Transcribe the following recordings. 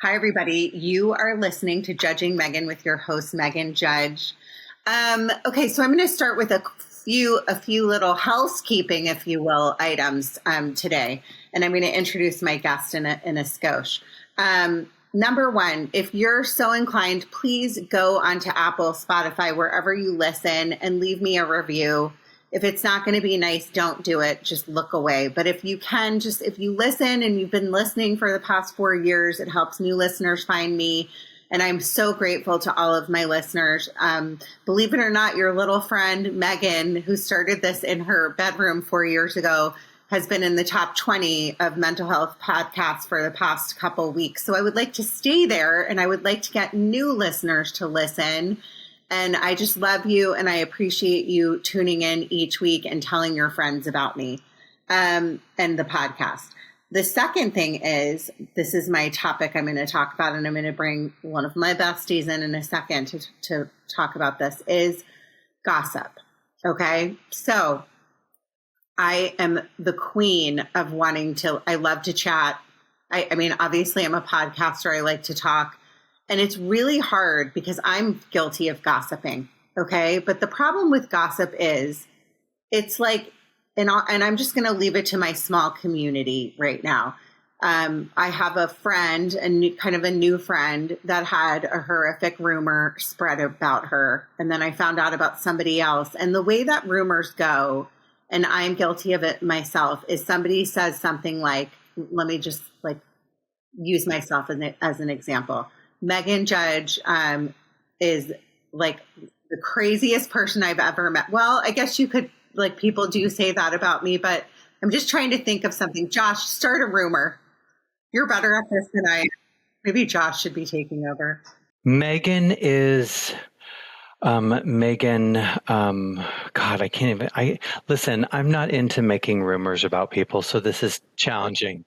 Hi, everybody. You are listening to Judging Meghan with your host, Meghan Judge. Okay, so I'm going to start with a few little housekeeping, if you will, items today, and I'm going to introduce my guest in a skosh. Number one, if you're so inclined, please go onto Apple, Spotify, wherever you listen, and leave me a review. If it's not going to be nice, don't do it. Just look away. But if you can, if you listen and you've been listening for the past 4 years, it helps new listeners find me. And I'm so grateful to all of my listeners. Believe it or not, your little friend, Meghan, who started this in her bedroom 4 years ago, has been in the top 20 of mental health podcasts for the past couple weeks. So I would like to stay there, and I would like to get new listeners to listen. And I just love you, and I appreciate you tuning in each week and telling your friends about me and the podcast. The second thing is, this is my topic I'm going to talk about, and I'm going to bring one of my besties in a second to talk about this, is gossip. Okay? So I am the queen of I love to chat. I mean, obviously I'm a podcaster. I like to talk. And it's really hard because I'm guilty of gossiping, okay? But the problem with gossip is it's like, and I'm just going to leave it to my small community right now. I have a friend, kind of a new friend, that had a horrific rumor spread about her. And then I found out about somebody else. And the way that rumors go, and I'm guilty of it myself, is somebody says something like, let me just use myself as an example. Meghan Judge is like the craziest person I've ever met. Well, I guess you could, people do say that about me, but I'm just trying to think of something. Josh, start a rumor. You're better at this than I am. Maybe Josh should be taking over. Meghan is, God, I can't even, listen, I'm not into making rumors about people, so this is challenging.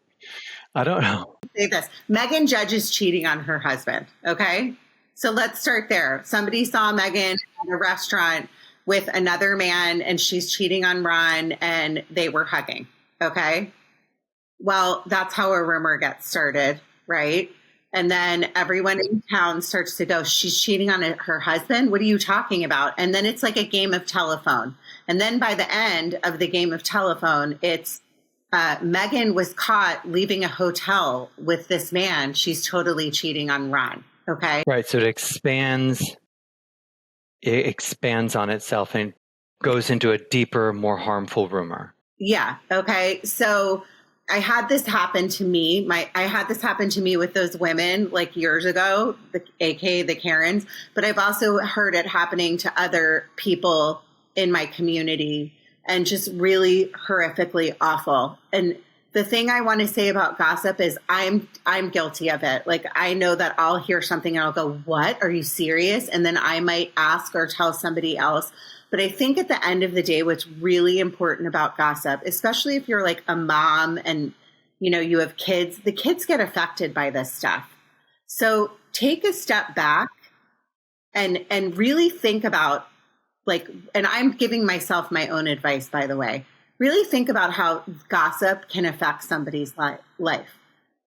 I don't know. Say this. Meghan Judge is cheating on her husband. Okay. So let's start there. Somebody saw Meghan at a restaurant with another man and she's cheating on Ron and they were hugging. Okay. Well, that's how a rumor gets started. Right. And then everyone in town starts to go, she's cheating on her husband. What are you talking about? And then it's like a game of telephone. And then by the end of the game of telephone, it's, Meghan was caught leaving a hotel with this man. She's totally cheating on Ron. Okay. Right. So it expands on itself and goes into a deeper, more harmful rumor. Yeah. Okay. So I had this happen to me. I had this happen to me with those women years ago, aka the Karens, but I've also heard it happening to other people in my community. And just really horrifically awful. And the thing I want to say about gossip is I'm guilty of it. I know that I'll hear something and I'll go, what? Are you serious? And then I might ask or tell somebody else. But I think at the end of the day, what's really important about gossip, especially if you're a mom and, you have kids, the kids get affected by this stuff. So take a step back and really think about, and I'm giving myself my own advice, by the way, really think about how gossip can affect somebody's life.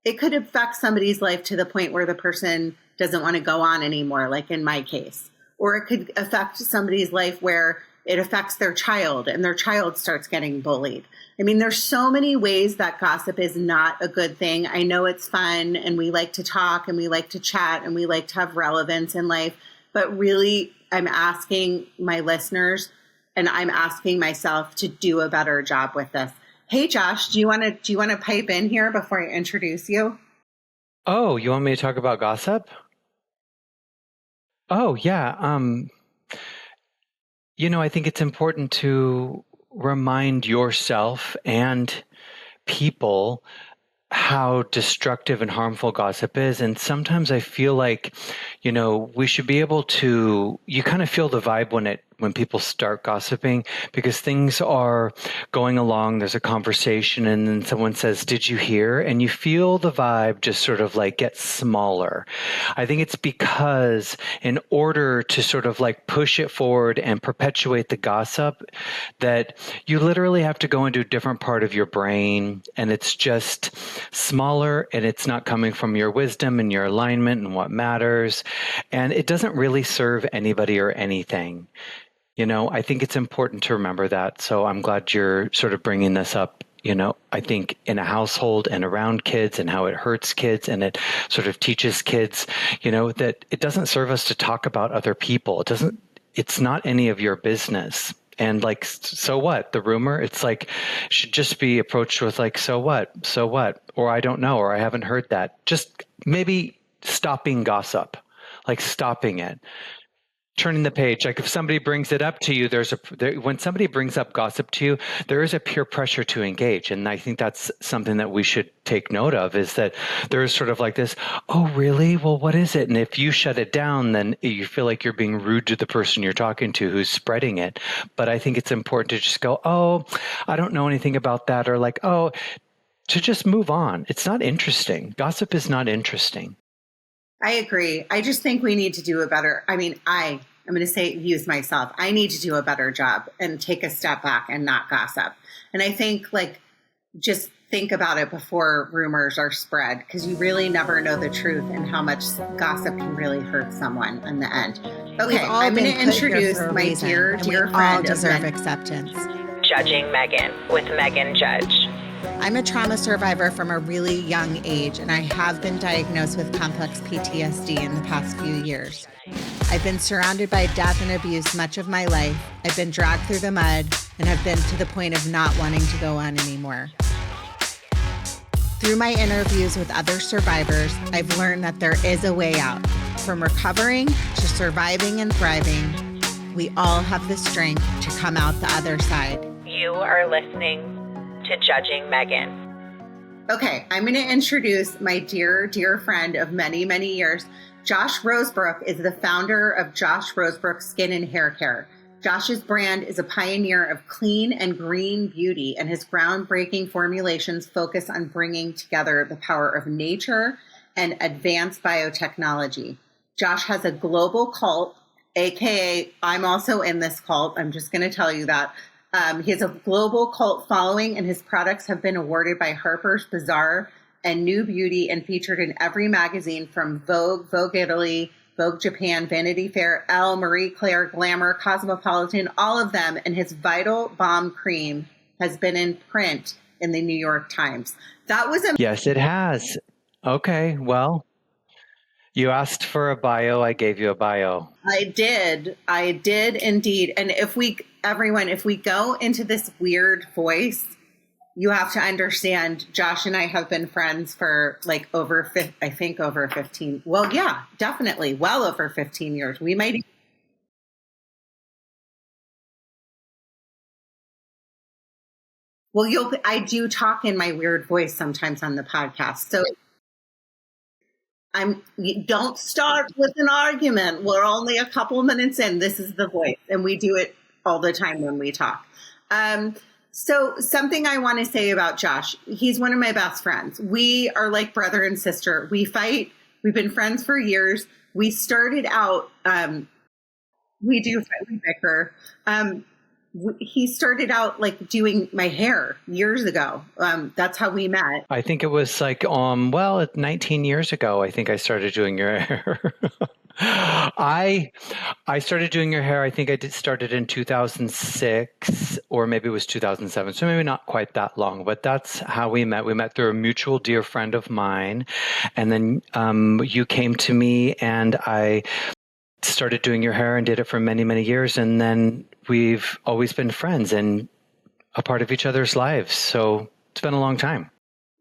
It could affect somebody's life to the point where the person doesn't want to go on anymore, like in my case. Or it could affect somebody's life where it affects their child and their child starts getting bullied. I mean, there's so many ways that gossip is not a good thing. I know it's fun and we like to talk and we like to chat and we like to have relevance in life, but really, I'm asking my listeners and I'm asking myself to do a better job with this. Hey, Josh, do you want to pipe in here before I introduce you? Oh, you want me to talk about gossip? Oh, yeah. I think it's important to remind yourself and people how destructive and harmful gossip is. And sometimes I feel like, we should be able to, you kind of feel the vibe when people start gossiping, because things are going along, there's a conversation, and then someone says, "Did you hear?" And you feel the vibe just sort of like get smaller. I think it's because in order to sort of like push it forward and perpetuate the gossip, that you literally have to go into a different part of your brain, and it's just smaller, and it's not coming from your wisdom and your alignment and what matters. And it doesn't really serve anybody or anything. I think it's important to remember that. So I'm glad you're sort of bringing this up. I think in a household and around kids and how it hurts kids and it sort of teaches kids, that it doesn't serve us to talk about other people. It's not any of your business. And like, so what? The rumor, it's like, should just be approached with like, so what? So what? Or I don't know, or I haven't heard that. Just maybe stopping gossip, like stopping it. Turning the page. Like if somebody brings it up to you, when somebody brings up gossip to you, there is a peer pressure to engage. And I think that's something that we should take note of, is that there is sort of like this, "Oh, really? Well, what is it?" And if you shut it down, then you feel like you're being rude to the person you're talking to who's spreading it. But I think it's important to just go, "Oh, I don't know anything about that," or like, "Oh," to just move on. It's not interesting. Gossip is not interesting. I agree. I just think we need to do a better, I'm going to use myself. I need to do a better job and take a step back and not gossip. And I think just think about it before rumors are spread, because you really never know the truth and how much gossip can really hurt someone in the end. Okay, I'm going to introduce my dear friend. All deserve acceptance. Judging Meghan with Meghan Judge. I'm a trauma survivor from a really young age, and I have been diagnosed with complex PTSD in the past few years. I've been surrounded by death and abuse much of my life. I've been dragged through the mud and have been to the point of not wanting to go on anymore. Through my interviews with other survivors, I've learned that there is a way out. From recovering to surviving and thriving, we all have the strength to come out the other side. You are listening to Judging Meghan. Okay, I'm going to introduce my dear friend of many, many years. Josh Rosebrook is the founder of Josh Rosebrook Skin and Hair Care. Josh's brand is a pioneer of clean and green beauty, and his groundbreaking formulations focus on bringing together the power of nature and advanced biotechnology. Josh has a global cult, aka I'm also in this cult. I'm just going to tell you that. He has a global cult following, and his products have been awarded by Harper's, Bazaar, and New Beauty, and featured in every magazine from Vogue, Vogue Italy, Vogue Japan, Vanity Fair, Elle, Marie Claire, Glamour, Cosmopolitan, all of them. And his Vital Balm Cream has been in print in the New York Times. That was Yes, it has. Okay, well, you asked for a bio. I gave you a bio. I did indeed. And if we go into this weird voice, you have to understand, Josh and I have been friends for over 15. Well, yeah, definitely. Well over 15 years. We might. Well, I do talk in my weird voice sometimes on the podcast. So don't start with an argument. We're only a couple minutes in. This is the voice, and we do it all the time when we talk. So something I want to say about Josh, he's one of my best friends. We are like brother and sister. We fight. We've been friends for years. We started out, we do fight, we bicker. He started out doing my hair years ago. That's how we met. I think it was 19 years ago, I think I started doing your hair. I started doing your hair. I think I started in 2006, or maybe it was 2007. So maybe not quite that long, but that's how we met. We met through a mutual dear friend of mine. And then you came to me, and I started doing your hair and did it for many, many years. And then we've always been friends and a part of each other's lives. So it's been a long time.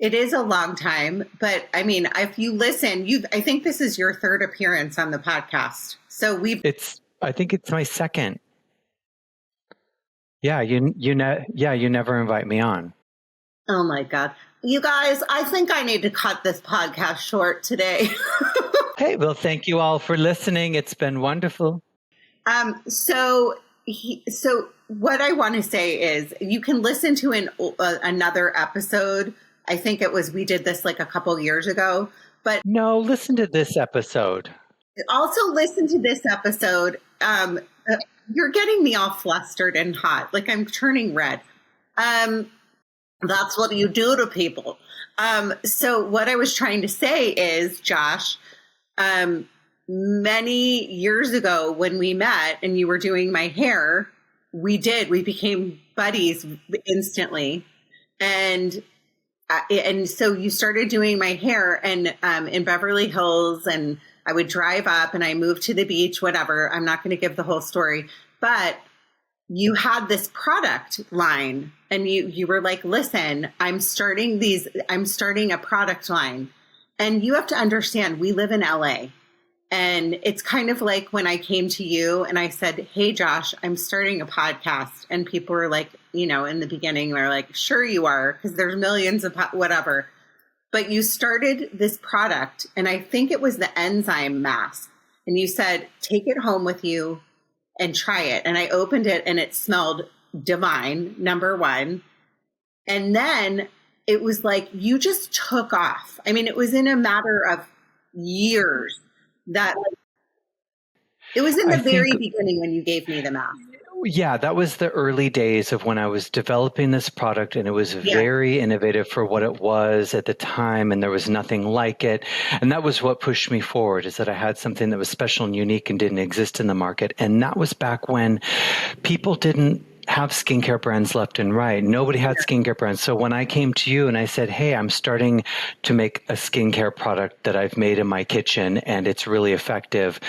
It is a long time, but I mean, if you listen, I think this is your third appearance on the podcast. So I think it's my second. Yeah, you never invite me on. Oh my God. You guys, I think I need to cut this podcast short today. Hey, well, thank you all for listening. It's been wonderful. So So what I want to say is you can listen to another episode. I think we did this like a couple years ago, but No, listen to this episode. also listen to this episode. You're getting me all flustered and hot. Like I'm turning red. That's what you do to people. So what I was trying to say is, Josh, many years ago when we met and you were doing my hair, we became buddies instantly. And so you started doing my hair and in Beverly Hills, and I would drive up and I moved to the beach, whatever. I'm not going to give the whole story, but you had this product line and you were like, listen, I'm starting a product line. And you have to understand, we live in LA. And it's kind of like when I came to you and I said, hey, Josh, I'm starting a podcast. And people were like, in the beginning, they're like, sure you are, because there's millions of whatever. But you started this product, and I think it was the enzyme mask. And you said, take it home with you and try it. And I opened it and it smelled divine, number one. And then it was like, you just took off. I mean, it was in a matter of years that it was in the very beginning when you gave me the mask. Yeah, that was the early days of when I was developing this product, and it was very innovative for what it was at the time, and there was nothing like it. And that was what pushed me forward, is that I had something that was special and unique and didn't exist in the market. And that was back when people didn't have skincare brands left and right. Nobody had skincare brands. So when I came to you and I said, hey, I'm starting to make a skincare product that I've made in my kitchen and it's really effective,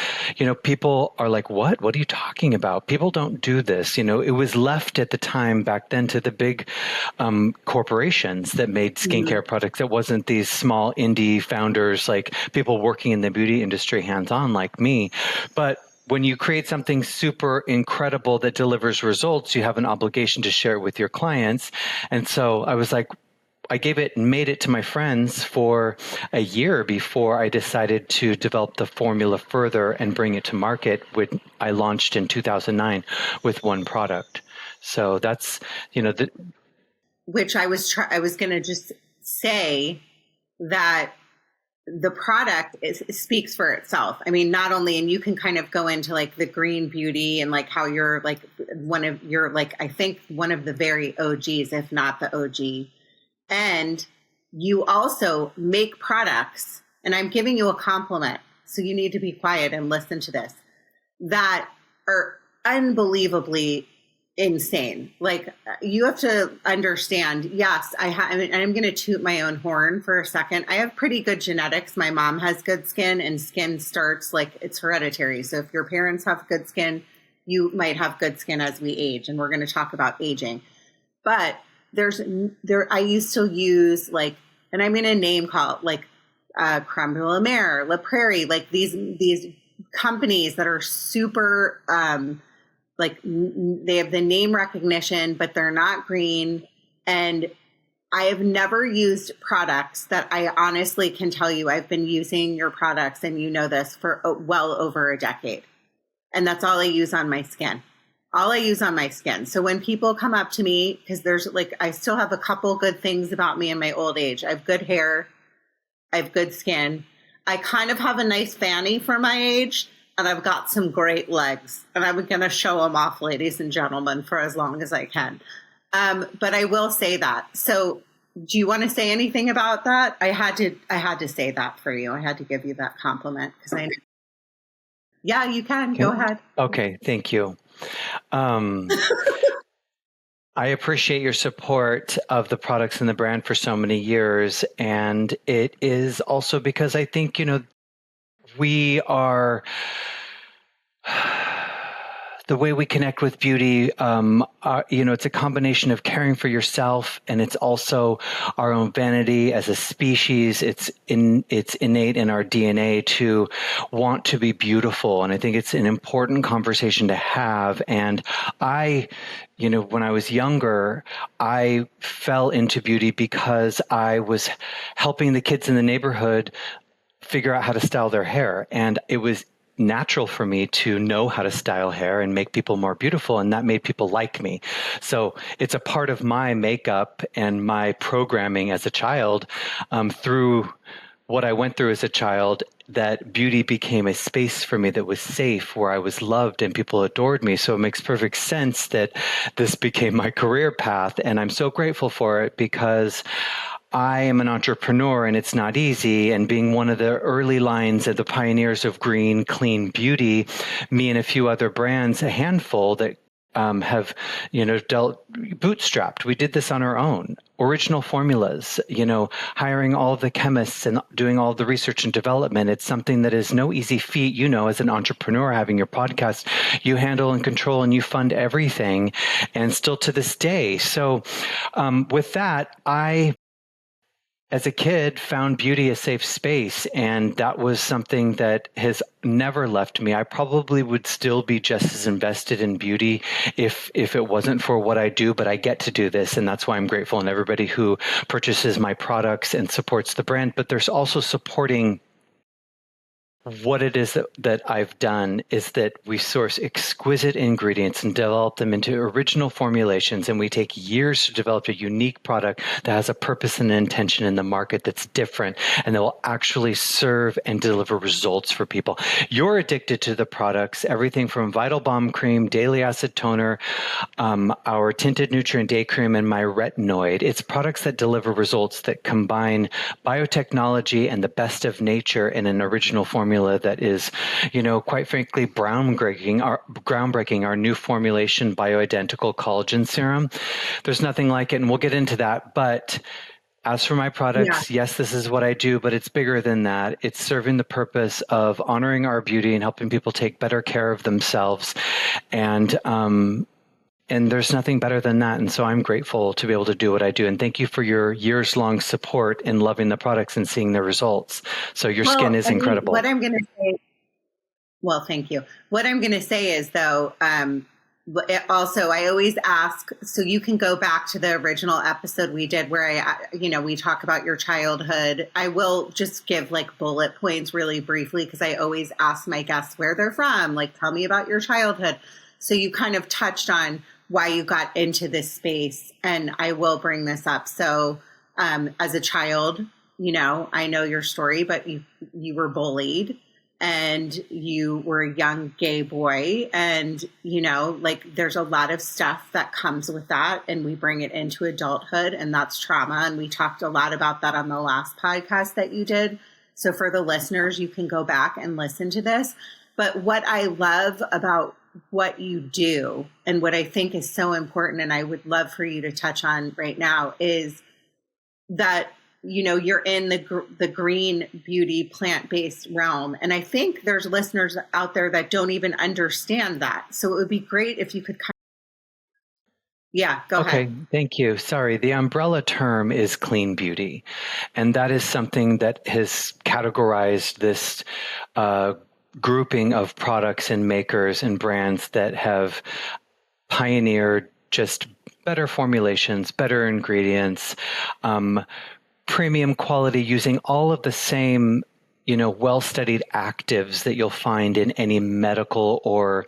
people are like, what are you talking about? People don't do this. It was left at the time back then to the big corporations that made skincare products. It wasn't these small indie founders, like people working in the beauty industry hands-on like me. But when you create something super incredible that delivers results, you have an obligation to share it with your clients. And so I was like, I gave it and made it to my friends for a year before I decided to develop the formula further and bring it to market, which I launched in 2009 with one product. So that's, which I was going to just say that the product speaks for itself. I mean, not only, and you can kind of go into like the green beauty and like how you're like I think one of the very OGs, if not the OG. And you also make products, and I'm giving you a compliment, so you need to be quiet and listen to this, that are unbelievably insane. Like, you have to understand, yes, I'm going to toot my own horn for a second. I have pretty good genetics. My mom has good skin, and skin starts, like, it's hereditary. So if your parents have good skin, you might have good skin as we age. And we're going to talk about aging. But I used to use, like, and I'm going to name call it, like, Creme de la Mer, La Prairie, like these companies that are super, like they have the name recognition, but they're not green. And I have never used products that I honestly can tell you I've been using your products, and you know this, for well over a decade. And that's all I use on my skin. So when people come up to me, because there's like, I still have a couple good things about me in my old age. I have good hair. I have good skin. I kind of have a nice fanny for my age. And I've got some great legs, and I'm going to show them off, ladies and gentlemen, for as long as I can. But I will say that. So do you want to say anything about that? I had to say that for you. I had to give you that compliment because yeah, you can. Go ahead. Okay. Thank you. I appreciate your support of the products and the brand for so many years. And it is also because I think, we are, the way we connect with beauty, it's a combination of caring for yourself, and it's also our own vanity as a species. It's innate in our DNA to want to be beautiful. And I think it's an important conversation to have. And when I was younger, I fell into beauty because I was helping the kids in the neighborhood figure out how to style their hair. And it was natural for me to know how to style hair and make people more beautiful, and that made people like me. So it's a part of my makeup and my programming as a child, through what I went through as a child, that beauty became a space for me that was safe, where I was loved and people adored me. So it makes perfect sense that this became my career path. And I'm so grateful for it, because I am an entrepreneur and it's not easy. And being one of the early lines of the pioneers of green, clean beauty, me and a few other brands, a handful that have, dealt bootstrapped. We did this on our own. Original formulas, hiring all of the chemists and doing all the research and development. It's something that is no easy feat. As an entrepreneur having your podcast, you handle and control and you fund everything, and still to this day. So with that, as a kid, found beauty a safe space, and that was something that has never left me. I probably would still be just as invested in beauty if it wasn't for what I do, but I get to do this, and that's why I'm grateful. And everybody who purchases my products and supports the brand, but there's also supporting what it is that I've done is that we source exquisite ingredients and develop them into original formulations. And we take years to develop a unique product that has a purpose and an intention in the market that's different and that will actually serve and deliver results for people. You're addicted to the products, everything from Vital Balm Cream, Daily Acid Toner, our Tinted Nutrient Day Cream, and my Retinoid. It's products that deliver results that combine biotechnology and the best of nature in an original formula that is, quite frankly, groundbreaking. Our new formulation, bioidentical collagen serum. There's nothing like it, and we'll get into that. But as for my products, yes, this is what I do, but it's bigger than that. It's serving the purpose of honoring our beauty and helping people take better care of themselves. And there's nothing better than that. And so I'm grateful to be able to do what I do. And thank you for your years-long support in loving the products and seeing the results. So your skin is incredible. What I'm going to say, thank you. What I'm going to say is, though, also, I always ask, so you can go back to the original episode we did where we talk about your childhood. I will just give bullet points really briefly, because I always ask my guests where they're from. Tell me about your childhood. So you kind of touched on why you got into this space, and I will bring this up. So as a child, I know your story, but you were bullied, and you were a young gay boy, and there's a lot of stuff that comes with that, and we bring it into adulthood, and that's trauma. And we talked a lot about that on the last podcast that you did. So for the listeners, you can go back and listen to this. But what I love about what you do, and what I think is so important, and I would love for you to touch on right now, is that, you're in the green beauty, plant-based realm. And I think there's listeners out there that don't even understand that. So it would be great if you could go ahead. Okay, thank you. Sorry, the umbrella term is clean beauty. And that is something that has categorized this grouping of products and makers and brands that have pioneered just better formulations, better ingredients, premium quality, using all of the same well-studied actives that you'll find in any medical or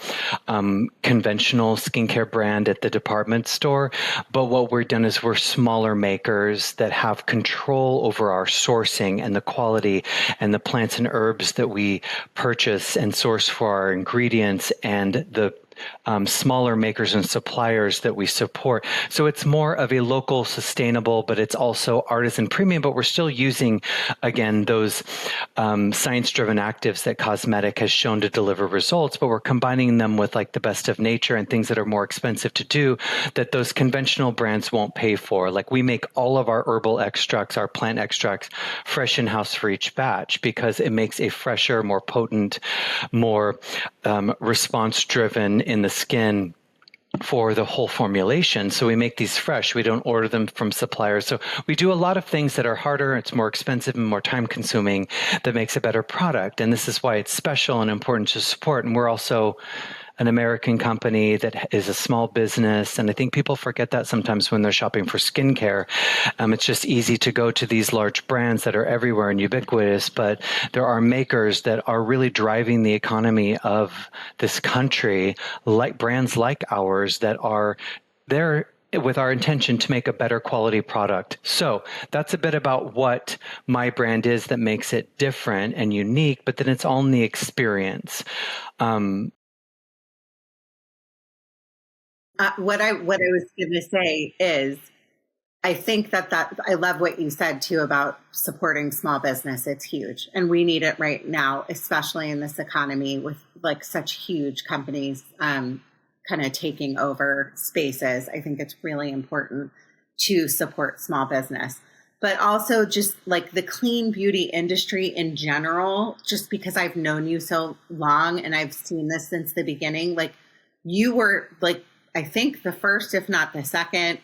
conventional skincare brand at the department store. But what we've done is we're smaller makers that have control over our sourcing and the quality and the plants and herbs that we purchase and source for our ingredients, and the smaller makers and suppliers that we support. So it's more of a local, sustainable, but it's also artisan premium, but we're still using, again, those science-driven actives that cosmetic has shown to deliver results, but we're combining them with the best of nature and things that are more expensive to do that those conventional brands won't pay for. We make all of our herbal extracts, our plant extracts, fresh in-house for each batch, because it makes a fresher, more potent, more response-driven in the skin for the whole formulation. So we make these fresh. We don't order them from suppliers. So we do a lot of things that are harder, it's more expensive and more time consuming, that makes a better product. And this is why it's special and important to support. And we're also an American company that is a small business. And I think people forget that sometimes when they're shopping for skincare. It's just easy to go to these large brands that are everywhere and ubiquitous, but there are makers that are really driving the economy of this country, like brands like ours that are there with our intention to make a better quality product. So that's a bit about what my brand is that makes it different and unique, but then it's all in the experience. What I was going to say is, I think that I love what you said too about supporting small business. It's huge, and we need it right now, especially in this economy with like such huge companies kind of taking over spaces. I think it's really important to support small business, but also just like the clean beauty industry in general, just because I've known you so long and I've seen this since the beginning. Like you were like, I think the first, if not the second,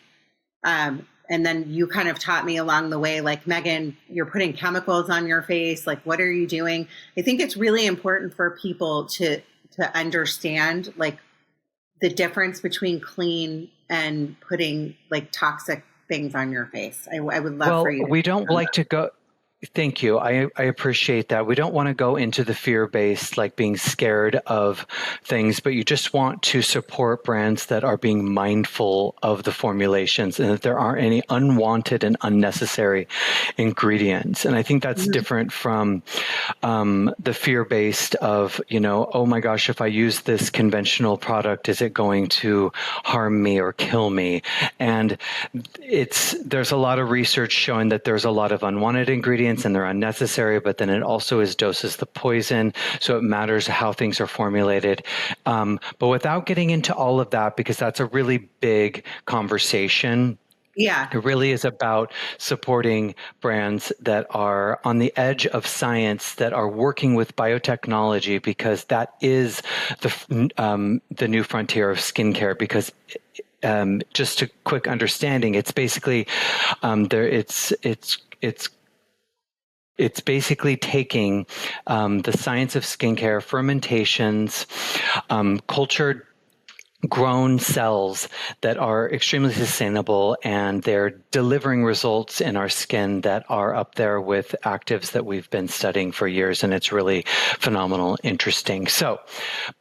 and then you kind of taught me along the way, like, Meghan, you're putting chemicals on your face. Like, what are you doing? I think it's really important for people to understand like the difference between clean and putting like toxic things on your face. I would love for you. We don't like to go. Thank you. I appreciate that. We don't want to go into the fear-based, like being scared of things, but you just want to support brands that are being mindful of the formulations and that there aren't any unwanted and unnecessary ingredients. And I think that's different from the fear-based of, oh my gosh, if I use this conventional product, is it going to harm me or kill me? And there's a lot of research showing that there's a lot of unwanted ingredients and they're unnecessary, but then it also doses the poison. So it matters how things are formulated. But without getting into all of that, because that's a really big conversation. Yeah. It really is about supporting brands that are on the edge of science, that are working with biotechnology, because that is the new frontier of skincare. Because just a quick understanding, it's basically it's basically taking the science of skincare, fermentations, cultured grown cells that are extremely sustainable, and they're delivering results in our skin that are up there with actives that we've been studying for years. And it's really phenomenal, interesting. So,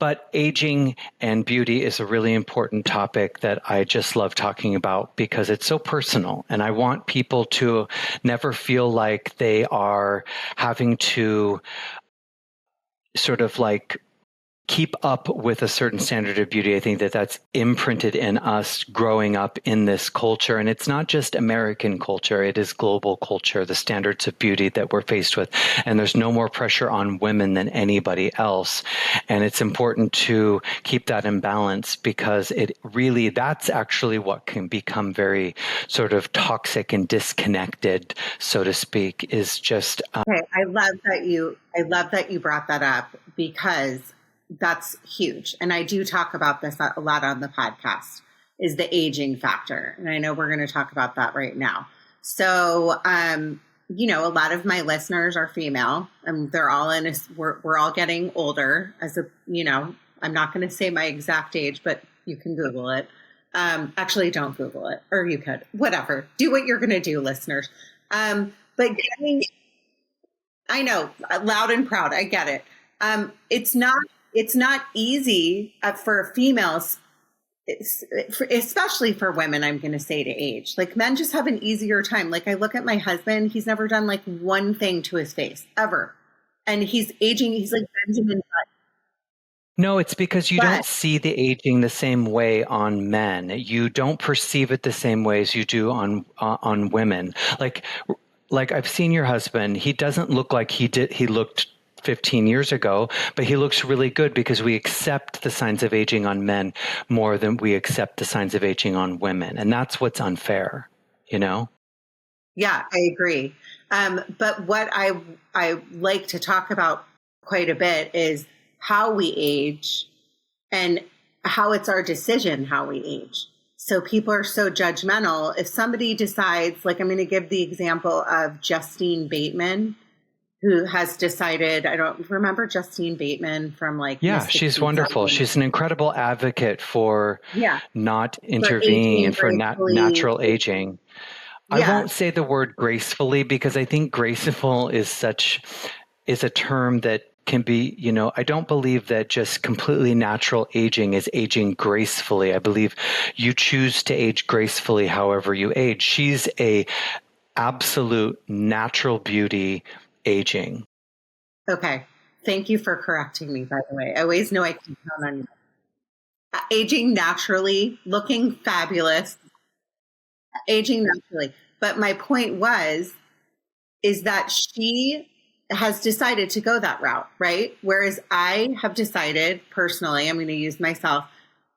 but aging and beauty is a really important topic that I just love talking about because it's so personal. And I want people to never feel like they are having to sort of like keep up with a certain standard of beauty. I think that that's imprinted in us growing up in this culture. And it's not just American culture, it is global culture, the standards of beauty that we're faced with. And there's no more pressure on women than anybody else. And it's important to keep that in balance, because that's actually what can become very sort of toxic and disconnected, so to speak, is just. Okay. I love that you brought that up, because that's huge. And I do talk about this a lot on the podcast, is the aging factor. And I know we're going to talk about that right now. So, a lot of my listeners are female, and they're all we're all getting older I'm not going to say my exact age, but you can Google it. Actually, don't Google it, or you could, whatever, do what you're going to do, listeners. But I know, loud and proud, I get it. It's not easy for females, especially for women, I'm going to say, to age. Like, men just have an easier time. Like, I look at my husband, he's never done like one thing to his face ever. And he's aging. He's like Benjamin Button. No, it's because you don't see the aging the same way on men. You don't perceive it the same way as you do on women. Like I've seen your husband. He doesn't look like he looked 15 years ago, but he looks really good, because we accept the signs of aging on men more than we accept the signs of aging on women. And that's what's unfair, Yeah, I agree. But what I like to talk about quite a bit is how we age and how it's our decision how we age. So people are so judgmental. If somebody decides, like, I'm going to give the example of Justine Bateman, who has decided, I don't remember Justine Bateman from like, Yeah, the she's 60s, wonderful. 70s. She's an incredible advocate for Yeah. not For intervening aging and for gracefully. natural aging. I Yeah. won't say the word gracefully because I think graceful is a term that can be, I don't believe that just completely natural aging is aging gracefully. I believe you choose to age gracefully however you age. She's a absolute natural beauty aging. Okay. Thank you for correcting me, by the way. I always know I can count on you. Aging naturally, looking fabulous, aging naturally. But my point is that she has decided to go that route, right? Whereas I have decided personally, I'm going to use myself,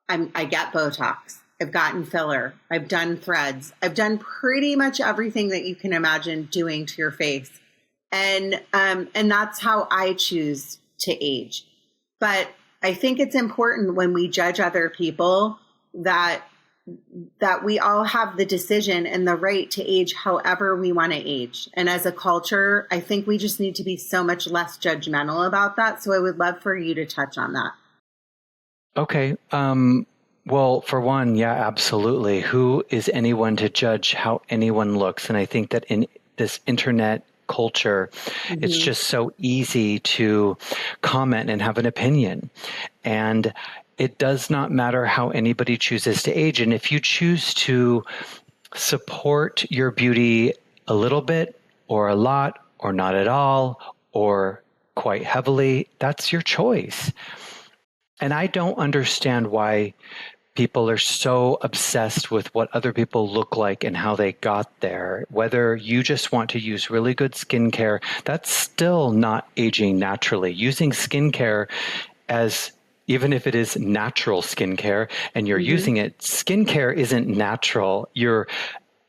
I get Botox. I've gotten filler. I've done threads. I've done pretty much everything that you can imagine doing to your face. And that's how I choose to age. But I think it's important when we judge other people that we all have the decision and the right to age however we want to age. And as a culture, I think we just need to be so much less judgmental about that. So I would love for you to touch on that. Okay. Well, for one, yeah, absolutely. Who is anyone to judge how anyone looks? And I think that in this internet culture, it's just so easy to comment and have an opinion. And it does not matter how anybody chooses to age. And if you choose to support your beauty a little bit or a lot or not at all or quite heavily, that's your choice. And I don't understand why people are so obsessed with what other people look like and how they got there. Whether you just want to use really good skincare, that's still not aging naturally. Using skincare as even if it is natural skincare and you're using it, skincare isn't natural. You're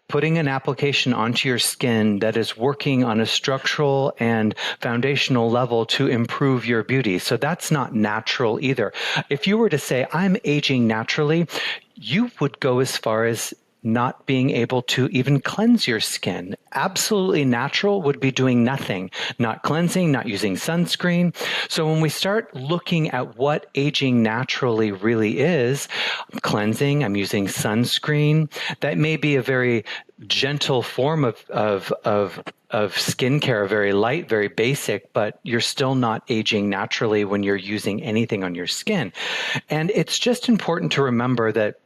putting an application onto your skin that is working on a structural and foundational level to improve your beauty. So that's not natural either. If you were to say, I'm aging naturally, you would go as far as not being able to even cleanse your skin. Absolutely natural would be doing nothing, not cleansing, not using sunscreen. So when we start looking at what aging naturally really is, I'm cleansing, I'm using sunscreen, that may be a very gentle form of skincare, very light, very basic, but you're still not aging naturally when you're using anything on your skin. And it's just important to remember that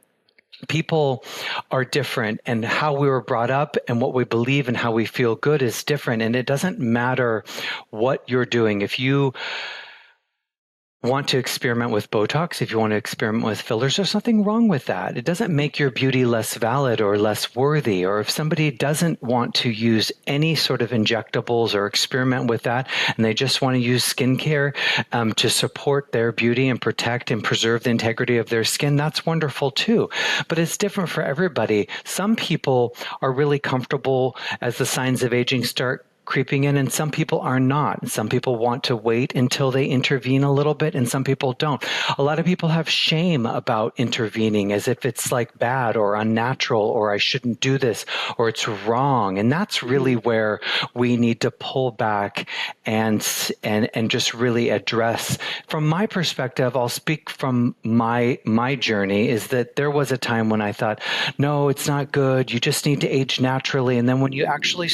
people are different and how we were brought up and what we believe and how we feel good is different. And it doesn't matter what you're doing. If you want to experiment with Botox, if you want to experiment with fillers, there's nothing wrong with that. It doesn't make your beauty less valid or less worthy. Or if somebody doesn't want to use any sort of injectables or experiment with that, and they just want to use skincare to support their beauty and protect and preserve the integrity of their skin, that's wonderful too. But it's different for everybody. Some people are really comfortable as the signs of aging start creeping in, and some people are not. Some people want to wait until they intervene a little bit, and some people don't. A lot of people have shame about intervening as if it's like bad or unnatural or I shouldn't do this or it's wrong. And that's really where we need to pull back and just really address. From my perspective, I'll speak from my journey, is that there was a time when I thought, no, it's not good. You just need to age naturally. And then when you actually,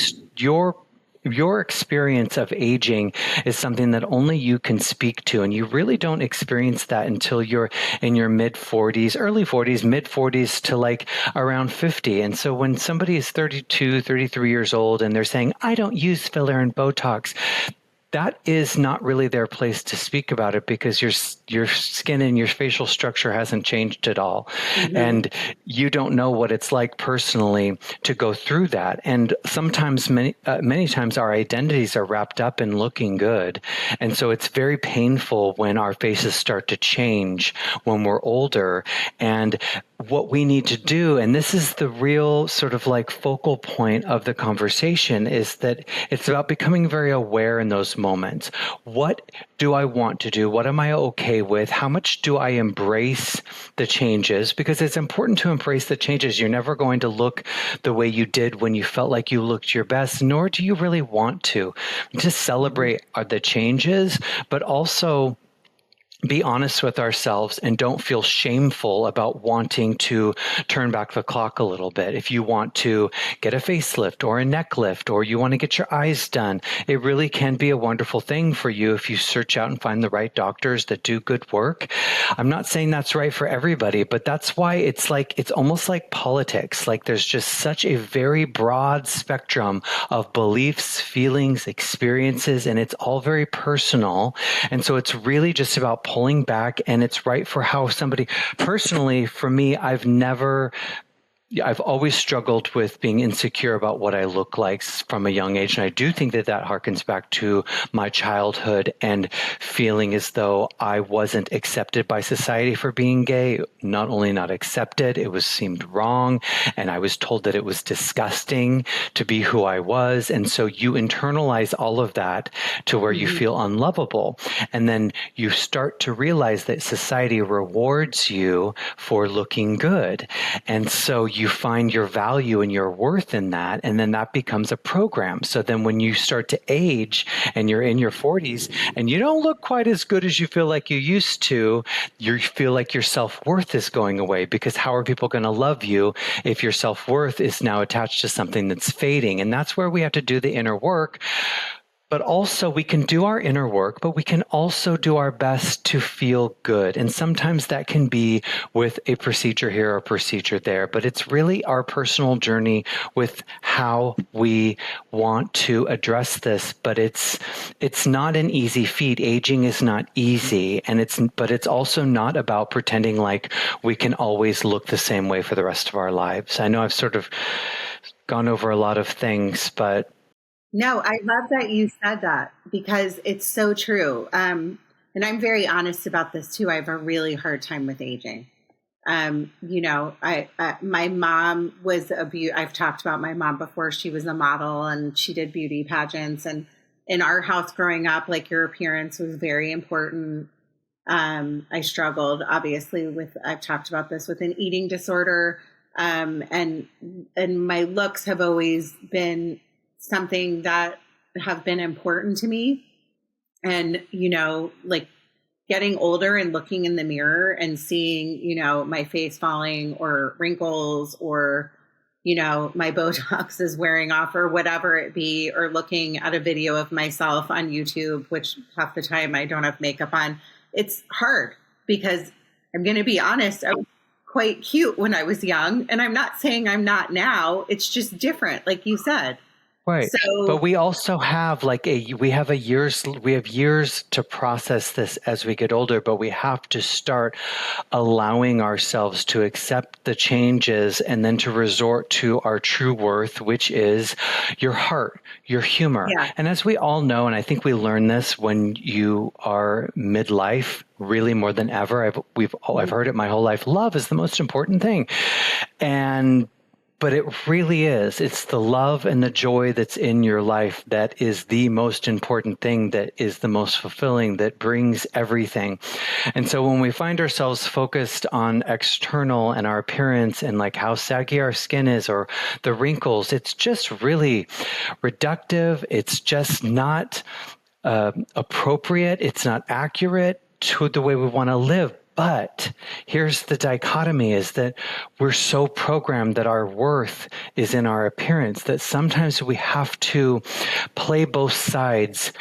your experience of aging is something that only you can speak to. And you really don't experience that until you're in your mid 40s, early 40s, mid 40s to like around 50. And so when somebody is 32, 33 years old and they're saying, I don't use filler and Botox, that is not really their place to speak about it because your skin and your facial structure hasn't changed at all. And you don't know what it's like personally to go through that. And sometimes, many times our identities are wrapped up in looking good. And so it's very painful when our faces start to change when we're older. And what we need to do, and this is the real sort of like focal point of the conversation, is that it's about becoming very aware in those moments. What do I want to do? What am I okay with? How much do I embrace the changes? Because it's important to embrace the changes. You're never going to look the way you did when you felt like you looked your best, nor do you really want to. Just celebrate the changes, but also be honest with ourselves and don't feel shameful about wanting to turn back the clock a little bit. If you want to get a facelift or a neck lift, or you want to get your eyes done, it really can be a wonderful thing for you if you search out and find the right doctors that do good work. I'm not saying that's right for everybody, but that's why it's almost like politics. Like there's just such a very broad spectrum of beliefs, feelings, experiences, and it's all very personal. And so it's really just about pulling back, and it's right for how somebody, personally, for me, I've always struggled with being insecure about what I look like from a young age. And I do think that harkens back to my childhood and feeling as though I wasn't accepted by society for being gay. Not only not accepted, it seemed wrong. And I was told that it was disgusting to be who I was. And so you internalize all of that to where you feel unlovable. And then you start to realize that society rewards you for looking good. And so you find your value and your worth in that, and then that becomes a program. So then when you start to age and you're in your 40s and you don't look quite as good as you feel like you used to, you feel like your self-worth is going away, because how are people going to love you if your self-worth is now attached to something that's fading? And that's where we have to do the inner work. But also we can do our inner work, but we can also do our best to feel good. And sometimes that can be with a procedure here or a procedure there, but it's really our personal journey with how we want to address this. But it's not an easy feat. Aging is not easy. But it's also not about pretending like we can always look the same way for the rest of our lives. I know I've sort of gone over a lot of things, but no, I love that you said that, because it's so true. And I'm very honest about this too. I have a really hard time with aging. My mom was I've talked about my mom before. She was a model and she did beauty pageants. And in our house growing up, like, your appearance was very important. I struggled, obviously, I've talked about this, with an eating disorder. And my looks have always been something that have been important to me. And, like, getting older and looking in the mirror and seeing, my face falling, or wrinkles, or, my Botox is wearing off, or whatever it be, or looking at a video of myself on YouTube, which half the time I don't have makeup on. It's hard, because I'm going to be honest, I was quite cute when I was young, and I'm not saying I'm not now. It's just different, like you said. right. So, But we also have we have years to process this as we get older, but we have to start allowing ourselves to accept the changes, and then to resort to our true worth, which is your heart, your humor. Yeah. And as we all know, and I think we learn this when you are midlife, really more than ever. I've heard it my whole life. Love is the most important thing. But it really is. It's the love and the joy that's in your life that is the most important thing, that is the most fulfilling, that brings everything. And so when we find ourselves focused on external and our appearance and like how saggy our skin is or the wrinkles, it's just really reductive. It's just not appropriate. It's not accurate to the way we want to live. But here's the dichotomy, is that we're so programmed that our worth is in our appearance, that sometimes we have to play both sides,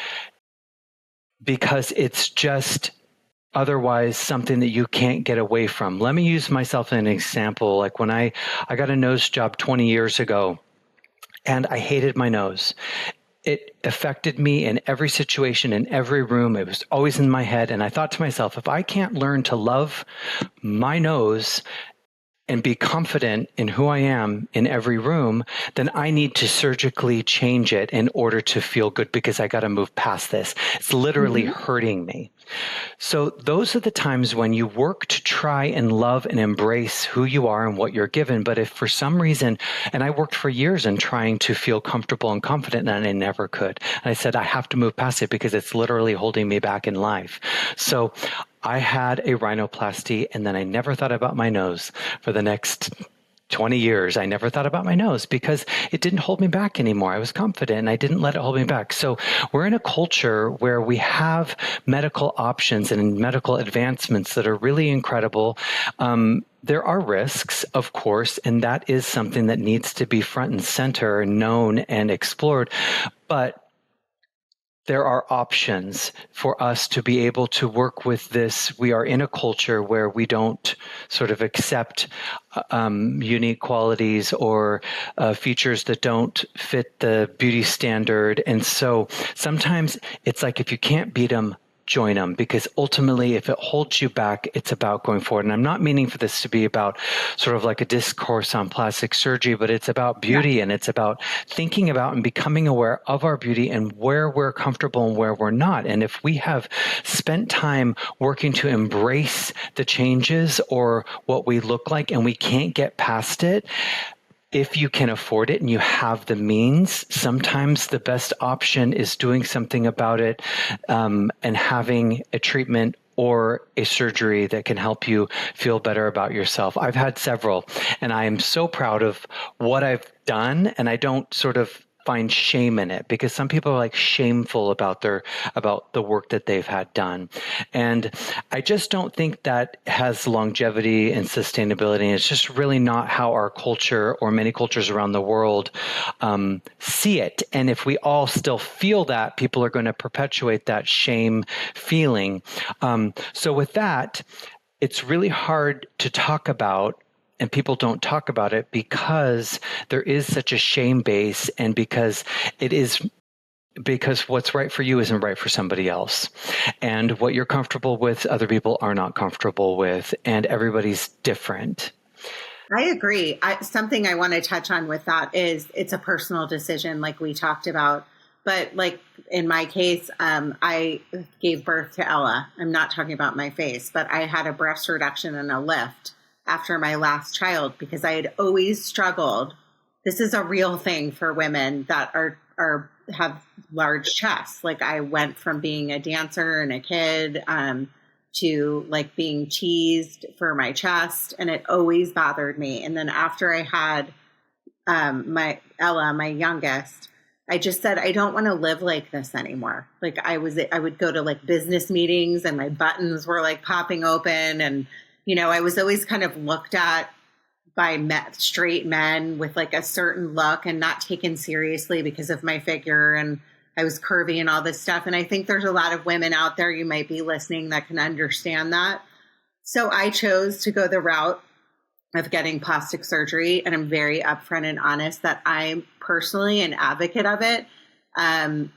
because it's just otherwise something that you can't get away from. Let me use myself as an example. Like when I got a nose job 20 years ago, and I hated my nose. It affected me in every situation, in every room. It was always in my head. And I thought to myself, if I can't learn to love my nose and be confident in who I am in every room, then I need to surgically change it in order to feel good, because I got to move past this. It's literally hurting me. So those are the times when you work to try and love and embrace who you are and what you're given. But if for some reason, and I worked for years in trying to feel comfortable and confident, and I never could. And I said, I have to move past it because it's literally holding me back in life. So I had a rhinoplasty, and then I never thought about my nose for the next 20 years. I never thought about my nose because it didn't hold me back anymore. I was confident and I didn't let it hold me back. So we're in a culture where we have medical options and medical advancements that are really incredible. There are risks, of course, and that is something that needs to be front and center, known and explored. But there are options for us to be able to work with this. We are in a culture where we don't sort of accept unique qualities or features that don't fit the beauty standard. And so sometimes it's like, if you can't beat them, join them, because ultimately, if it holds you back, it's about going forward. And I'm not meaning for this to be about sort of like a discourse on plastic surgery, but it's about beauty, and it's about thinking about and becoming aware of our beauty and where we're comfortable and where we're not. And if we have spent time working to embrace the changes or what we look like and we can't get past it, if you can afford it and you have the means, sometimes the best option is doing something about it, and having a treatment or a surgery that can help you feel better about yourself. I've had several, and I am so proud of what I've done, and I don't sort of find shame in it, because some people are like shameful about the work that they've had done. And I just don't think that has longevity and sustainability. And it's just really not how our culture or many cultures around the world see it. And if we all still feel that, people are going to perpetuate that shame feeling. So with that, it's really hard to talk about, and people don't talk about it because there is such a shame base, and because what's right for you isn't right for somebody else. And what you're comfortable with, other people are not comfortable with, and everybody's different. I agree. Something I want to touch on with that is it's a personal decision, like we talked about. But like in my case, I gave birth to Ella. I'm not talking about my face, but I had a breast reduction and a lift after my last child, because I had always struggled. This is a real thing for women that have large chests. Like, I went from being a dancer and a kid to like being teased for my chest, and it always bothered me. And then after I had my Ella, my youngest, I just said, I don't want to live like this anymore. Like, I would go to like business meetings and my buttons were like popping open, and I was always kind of looked at by straight men with like a certain look and not taken seriously because of my figure, and I was curvy and all this stuff. And I think there's a lot of women out there, you might be listening, that can understand that. So I chose to go the route of getting plastic surgery, and I'm very upfront and honest that I'm personally an advocate of it.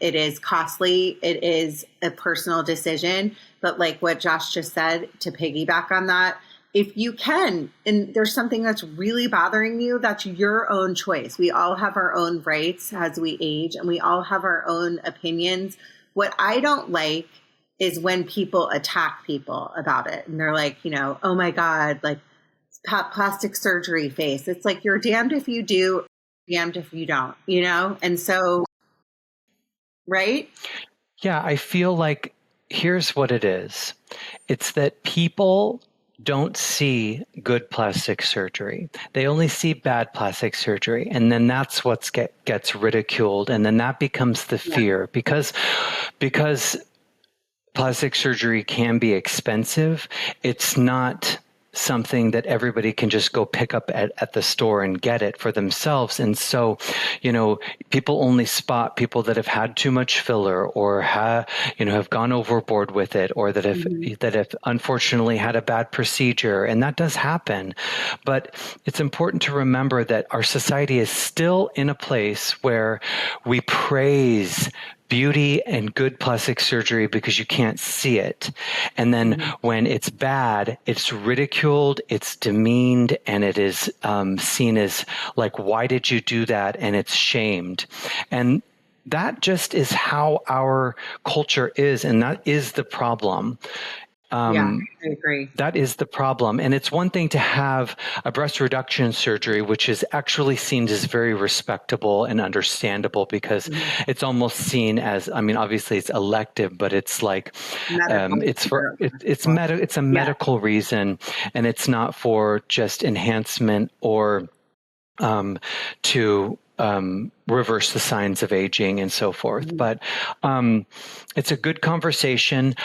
It is costly. It is a personal decision. But like what Josh just said, to piggyback on that, if you can, and there's something that's really bothering you, that's your own choice. We all have our own rights as we age, and we all have our own opinions. What I don't like is when people attack people about it. And they're like, oh my God, like plastic surgery face. It's like, you're damned if you do, damned if you don't, And so, right? Yeah, I feel like here's what it is. It's that people don't see good plastic surgery. They only see bad plastic surgery. And then that's what gets ridiculed. And then that becomes the fear, because plastic surgery can be expensive. It's not something that everybody can just go pick up at the store and get it for themselves. And so, people only spot people that have had too much filler, or have gone overboard with it, or that have unfortunately had a bad procedure. And that does happen. But it's important to remember that our society is still in a place where we praise beauty and good plastic surgery because you can't see it. And then when it's bad, it's ridiculed, it's demeaned, and it is seen as like, why did you do that? And it's shamed. And that just is how our culture is. And that is the problem. Yeah, I agree. That is the problem. And it's one thing to have a breast reduction surgery, which is actually seen as very respectable and understandable because it's almost seen as, I mean, obviously it's elective, but it's like, it's a medical reason, and it's not for just enhancement or to reverse the signs of aging and so forth. But it's a good conversation.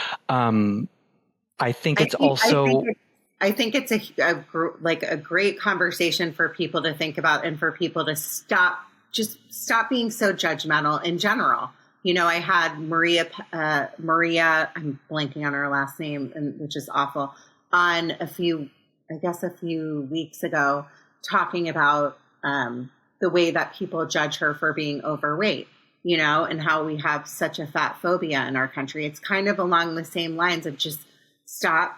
I think it's I think it's a great conversation for people to think about and for people to stop being so judgmental in general. You know, I had Maria, I'm blanking on her last name, which is awful, on a few weeks ago, talking about the way that people judge her for being overweight, you know, and how we have such a fat phobia in our country. It's kind of along the same lines of just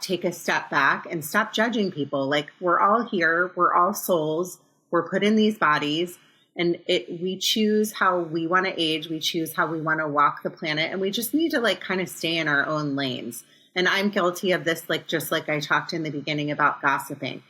take a step back and stop judging people. Like, we're all here. We're all souls. We're put in these bodies, and we choose how we want to age. We choose how we want to walk the planet. And we just need to like kind of stay in our own lanes. And I'm guilty of this, like, just like I talked in the beginning about gossiping.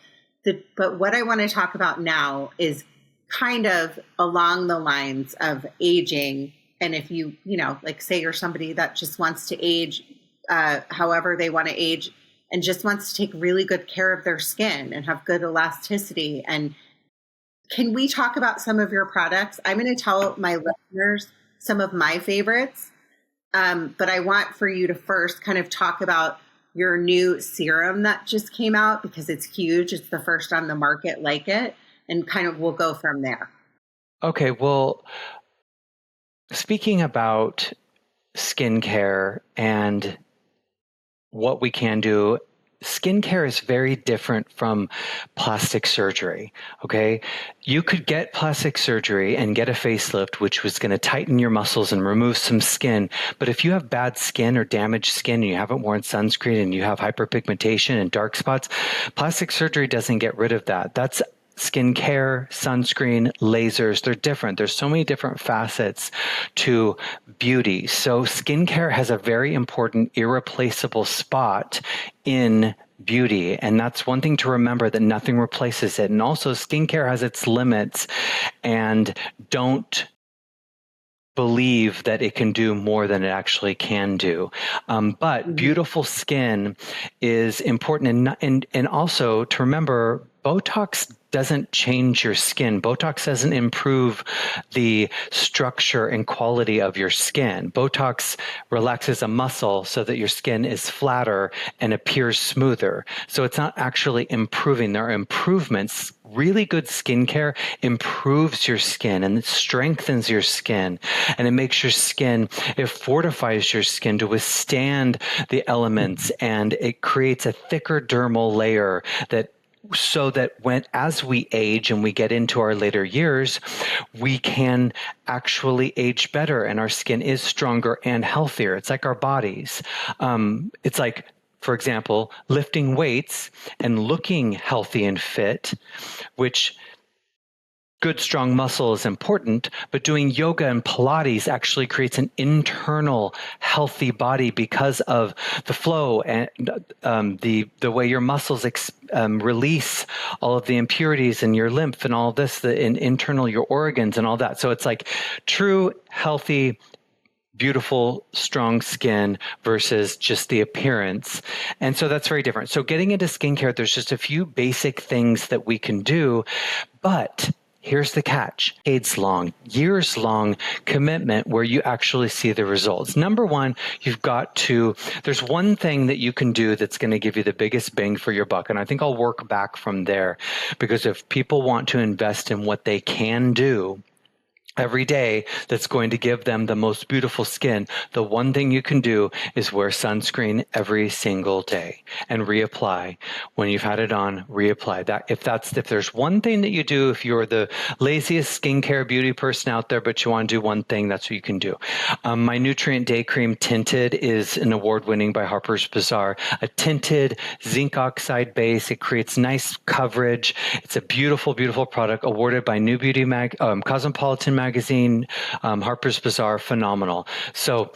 But what I want to talk about now is kind of along the lines of aging. And if you know, like, say you're somebody that just wants to age however they want to age and just wants to take really good care of their skin and have good elasticity. And can we talk about some of your products? I'm going to tell my listeners some of my favorites, but I want for you to first kind of talk about your new serum that just came out, because it's huge. It's the first on the market like it, and kind of we'll go from there. Okay, well, speaking about skincare and what we can do, skincare is very different from plastic surgery. Okay. You could get plastic surgery and get a facelift, which was going to tighten your muscles and remove some skin. But if you have bad skin or damaged skin and you haven't worn sunscreen and you have hyperpigmentation and dark spots, plastic surgery doesn't get rid of that. That's skincare, sunscreen, lasers, they're different. There's so many different facets to beauty. So skincare has a very important, irreplaceable spot in beauty. And that's one thing to remember, that nothing replaces it. And also skincare has its limits, and don't believe that it can do more than it actually can do. But beautiful skin is important. And also to remember, Botox doesn't change your skin. Botox doesn't improve the structure and quality of your skin. Botox relaxes a muscle so that your skin is flatter and appears smoother. So it's not actually improving. There are improvements. Really good skincare improves your skin and it strengthens your skin, and it makes your skin, it fortifies your skin to withstand the elements, and it creates a thicker dermal layer so that as we age and we get into our later years, we can actually age better and our skin is stronger and healthier. It's like our bodies. It's like, for example, lifting weights and looking healthy and fit, which good, strong muscle is important, but doing yoga and Pilates actually creates an internal healthy body because of the flow and the way your muscles release all of the impurities in your lymph and all of this, internal, your organs and all that. So it's like true, healthy, beautiful, strong skin versus just the appearance. And so that's very different. So getting into skincare, there's just a few basic things that we can do, but here's the catch: decades-long, years-long commitment where you actually see the results. Number one, there's one thing that you can do that's going to give you the biggest bang for your buck. And I think I'll work back from there, because if people want to invest in what they can do every day that's going to give them the most beautiful skin, the one thing you can do is wear sunscreen every single day and reapply. When you've had it on, reapply. If there's one thing that you do, if you're the laziest skincare beauty person out there, but you want to do one thing, that's what you can do. My Nutrient Day Cream Tinted is an award-winning by Harper's Bazaar, a tinted zinc oxide base. It creates nice coverage. It's a beautiful, beautiful product, awarded by New Beauty Cosmopolitan Magazine, Harper's Bazaar, phenomenal. So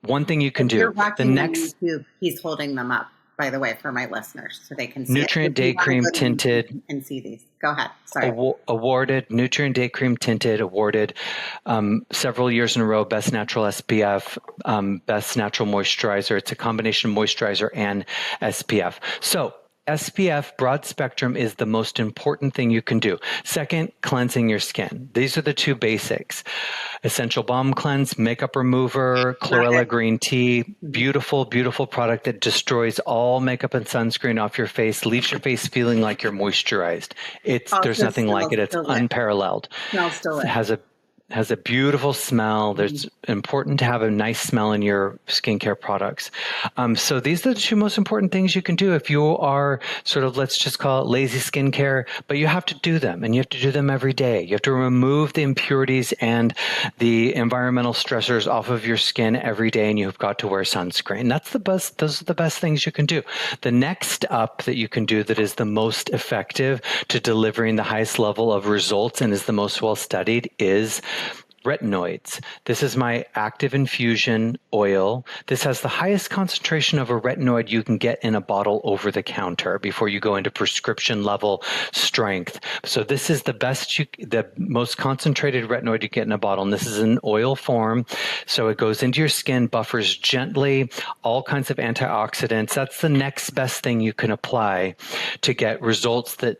one thing you can If you're do. The watching on next YouTube, he's holding them up, by the way, for my listeners, so they can see Nutrient it. If you Day wanna Cream go to Tinted YouTube and see these. Go ahead. Sorry. awarded, Nutrient Day Cream Tinted awarded several years in a row, Best Natural SPF, Best Natural Moisturizer. It's a combination moisturizer and SPF. So SPF, broad spectrum, is the most important thing you can do. Second, cleansing your skin. These are the two basics. Essential Balm Cleanse, makeup remover, chlorella green tea, beautiful, beautiful product that destroys all makeup and sunscreen off your face, leaves your face feeling like you're moisturized. There's nothing like it. It's unparalleled. Smells delicious. It has a beautiful smell. There's important to have a nice smell in your skincare products. So these are the two most important things you can do if you are sort of, let's just call it lazy skincare, but you have to do them, and you have to do them every day. You have to remove the impurities and the environmental stressors off of your skin every day, and you've got to wear sunscreen. Those are the best things you can do. The next up that you can do that is the most effective to delivering the highest level of results and is the most well studied is retinoids. This is my active infusion oil. This has the highest concentration of a retinoid you can get in a bottle over the counter before you go into prescription level strength. So this is the most concentrated retinoid you get in a bottle. And this is in oil form. So it goes into your skin, buffers gently, all kinds of antioxidants. That's the next best thing you can apply to get results that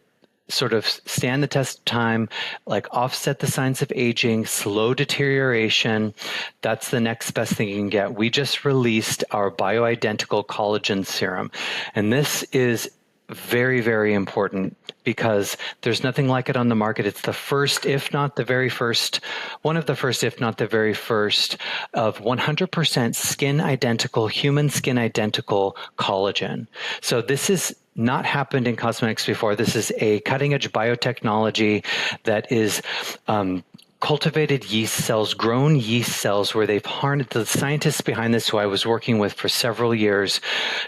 sort of stand the test of time, like offset the signs of aging, slow deterioration. That's the next best thing you can get. We just released our bioidentical collagen serum, and this is very, very important because there's nothing like it on the market. It's the first, if not the very first, one of the first, if not the very first, of 100% skin identical, human skin identical collagen. So this is not happened in cosmetics before. This is a cutting edge biotechnology that is cultivated yeast cells, grown yeast cells, where they've harnessed the scientists behind this, who I was working with for several years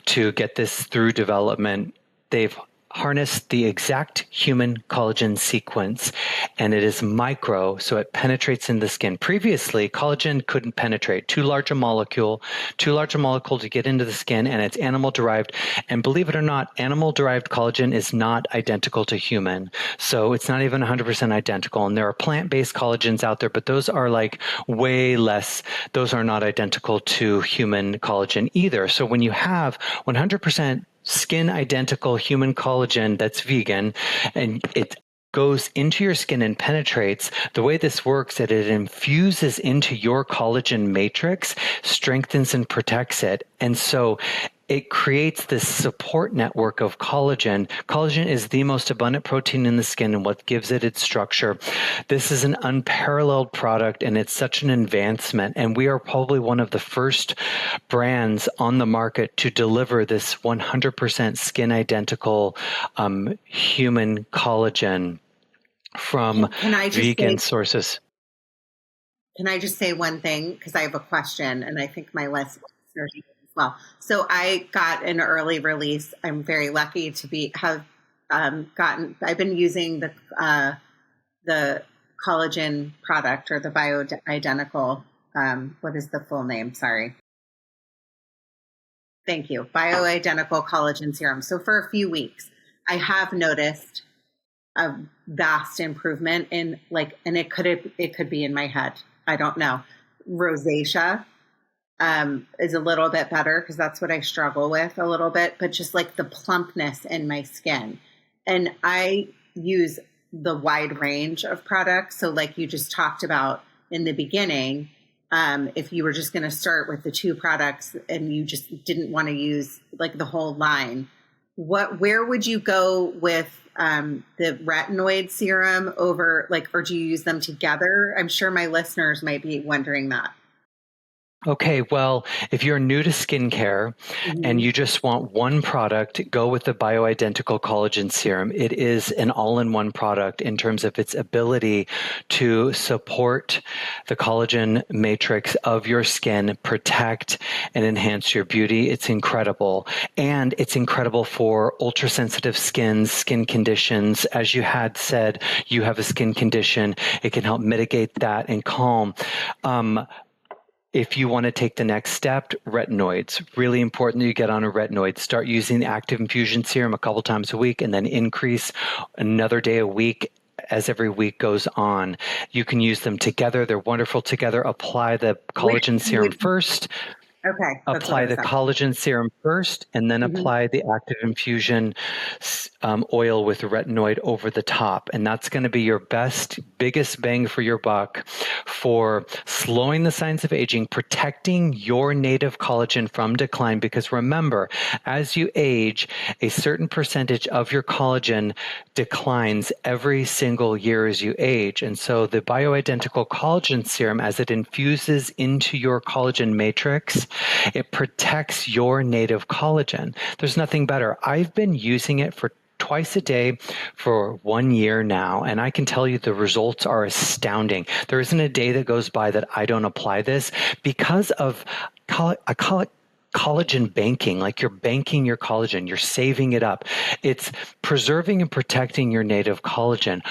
to get this through development. They've harnessed the exact human collagen sequence, and it is micro, so it penetrates in the skin. Previously, collagen couldn't penetrate. Too large a molecule to get into the skin, and it's animal-derived. And believe it or not, animal-derived collagen is not identical to human. So it's not even 100% identical. And there are plant-based collagens out there, but those are like way less. Those are not identical to human collagen either. So when you have 100% skin identical human collagen that's vegan, and it goes into your skin and penetrates, the way this works is it infuses into your collagen matrix, strengthens and protects it. And so it creates this support network of collagen. Collagen is the most abundant protein in the skin and what gives it its structure. This is an unparalleled product, and it's such an advancement. And we are probably one of the first brands on the market to deliver this 100% skin identical human collagen from vegan sources. Can I just say one thing? Because I have a question, and I think my listeners as well. So I got an early release. I'm very lucky to have gotten. I've been using the collagen product, or the bioidentical. What is the full name? Sorry. Thank you. Bioidentical collagen serum. So for a few weeks, I have noticed a vast improvement in and it could be in my head. I don't know. Rosacea is a little bit better because that's what I struggle with a little bit, but just like the plumpness in my skin. And I use the wide range of products. So like you just talked about in the beginning, if you were just going to start with the two products and you just didn't want to use like the whole line, where would you go with the retinoid serum over or do you use them together? I'm sure my listeners might be wondering that. Okay, well, if you're new to skincare and you just want one product, go with the bioidentical collagen serum. It is an all-in-one product in terms of its ability to support the collagen matrix of your skin, protect and enhance your beauty. It's incredible. And it's incredible for ultra-sensitive skin conditions. As you had said, you have a skin condition. It can help mitigate that and calm. If you want to take the next step, retinoids. Really important that you get on a retinoid. Start using the active infusion serum a couple times a week and then increase another day a week as every week goes on. You can use them together. They're wonderful together. Apply the collagen serum first. Okay. Apply the collagen serum first, and then apply the active infusion oil with retinoid over the top. And that's going to be your biggest bang for your buck for slowing the signs of aging, protecting your native collagen from decline. Because remember, as you age, a certain percentage of your collagen declines every single year as you age. And so the bioidentical collagen serum, as it infuses into your collagen matrix, it protects your native collagen. There's nothing better. I've been using it for twice a day for 1 year now, and I can tell you the results are astounding. There isn't a day that goes by that I don't apply this because of, I call it collagen banking. Like you're banking your collagen, you're saving it up. It's preserving and protecting your native collagen.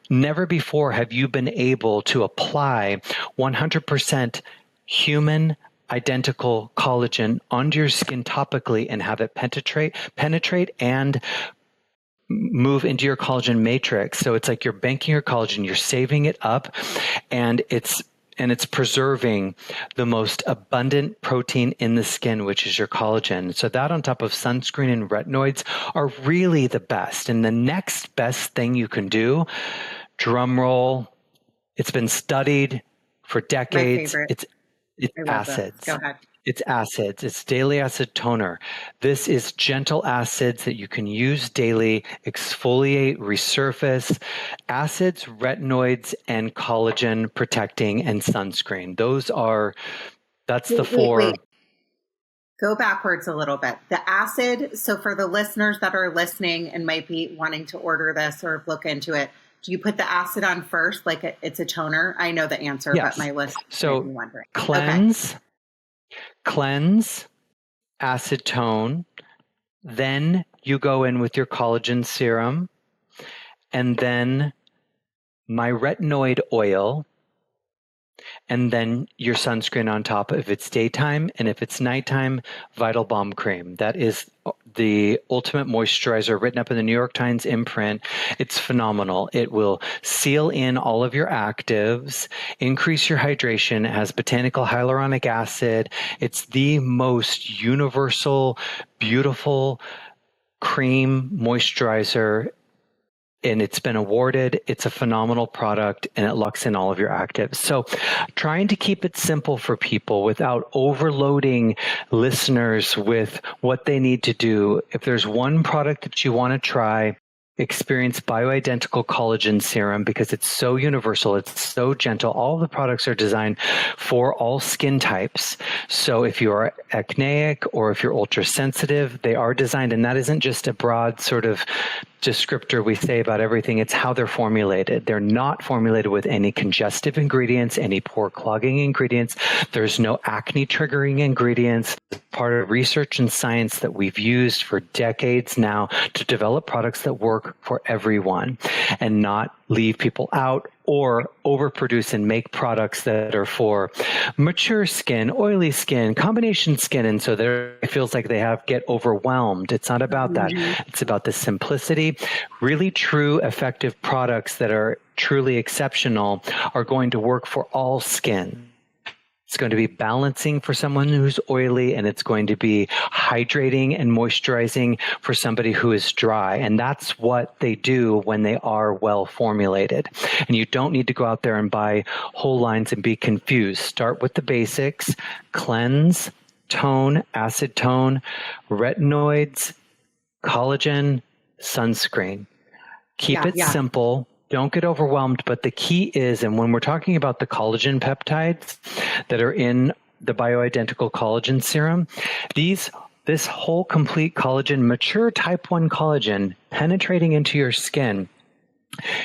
Never before have you been able to apply 100% human identical collagen onto your skin topically and have it penetrate and move into your collagen matrix. So it's like you're banking your collagen, you're saving it up, and it's preserving the most abundant protein in the skin, which is your collagen. So that on top of sunscreen and retinoids are really the best. And the next best thing you can do, drum roll, it's been studied for decades. It's acids. Go ahead. It's acids. It's daily acid toner. This is gentle acids that you can use daily, exfoliate, resurface. Acids, retinoids, and collagen protecting and sunscreen. That's the four. Wait. Go backwards a little bit. The acid, so for the listeners that are listening and might be wanting to order this or look into it, do you put the acid on first like it's a toner? I know the answer, yes. But my list so be wondering. Cleanse, acid tone, then you go in with your collagen serum, and then my retinoid oil, and then your sunscreen on top if it's daytime, and if it's nighttime, Vital Balm Cream. That is the ultimate moisturizer written up in the New York Times imprint. It's phenomenal. It will seal in all of your actives, increase your hydration. It has botanical hyaluronic acid. It's the most universal, beautiful cream moisturizer, and it's been awarded. It's a phenomenal product, and it locks in all of your actives. So trying to keep it simple for people without overloading listeners with what they need to do. If there's one product that you want to try, experience bioidentical collagen serum because it's so universal. It's so gentle. All the products are designed for all skin types. So if you are acneic or if you're ultra sensitive, they are designed, and that isn't just a broad sort of descriptor we say about everything. It's how they're formulated. They're not formulated with any congestive ingredients, any pore clogging ingredients. There's no acne triggering ingredients. It's part of research and science that we've used for decades now to develop products that work for everyone and not leave people out or overproduce and make products that are for mature skin, oily skin, combination skin. And so it feels like they get overwhelmed. It's not about that. It's about the simplicity. Really true, effective products that are truly exceptional are going to work for all skin. It's going to be balancing for someone who's oily, and it's going to be hydrating and moisturizing for somebody who is dry. And that's what they do when they are well formulated. And you don't need to go out there and buy whole lines and be confused. Start with the basics: cleanse, tone, acid tone, retinoids, collagen, sunscreen. Keep it simple. Don't get overwhelmed, but the key is, and when we're talking about the collagen peptides that are in the bioidentical collagen serum, this whole complete collagen, mature type 1 collagen penetrating into your skin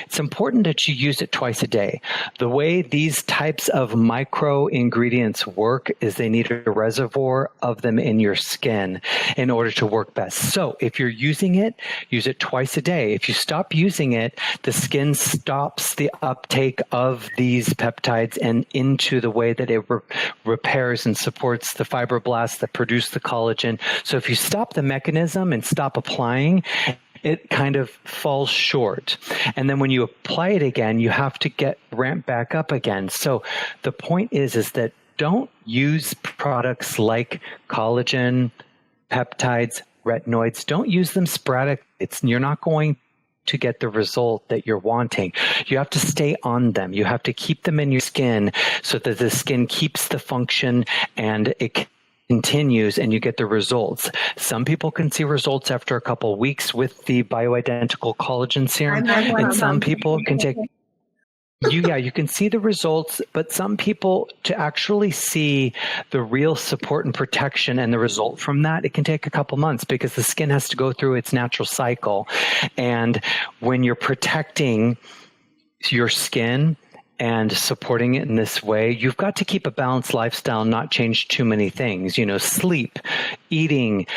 it's important that you use it twice a day. The way these types of micro ingredients work is they need a reservoir of them in your skin in order to work best. So if you're using it, use it twice a day. If you stop using it, the skin stops the uptake of these peptides and into the way that it repairs and supports the fibroblasts that produce the collagen. So if you stop the mechanism and stop applying, it kind of falls short. And then when you apply it again, you have to get ramped back up again. So the point is that don't use products like collagen, peptides, retinoids. Don't use them sporadic. You're not going to get the result that you're wanting. You have to stay on them. You have to keep them in your skin so that the skin keeps the function and it continues and you get the results. Some people can see results after a couple of weeks with the bioidentical collagen serum, and some people can take you can see the results, but some people, to actually see the real support and protection and the result from that, it can take a couple months because the skin has to go through its natural cycle. And when you're protecting your skin and supporting it in this way, you've got to keep a balanced lifestyle, not change too many things. Sleep, eating,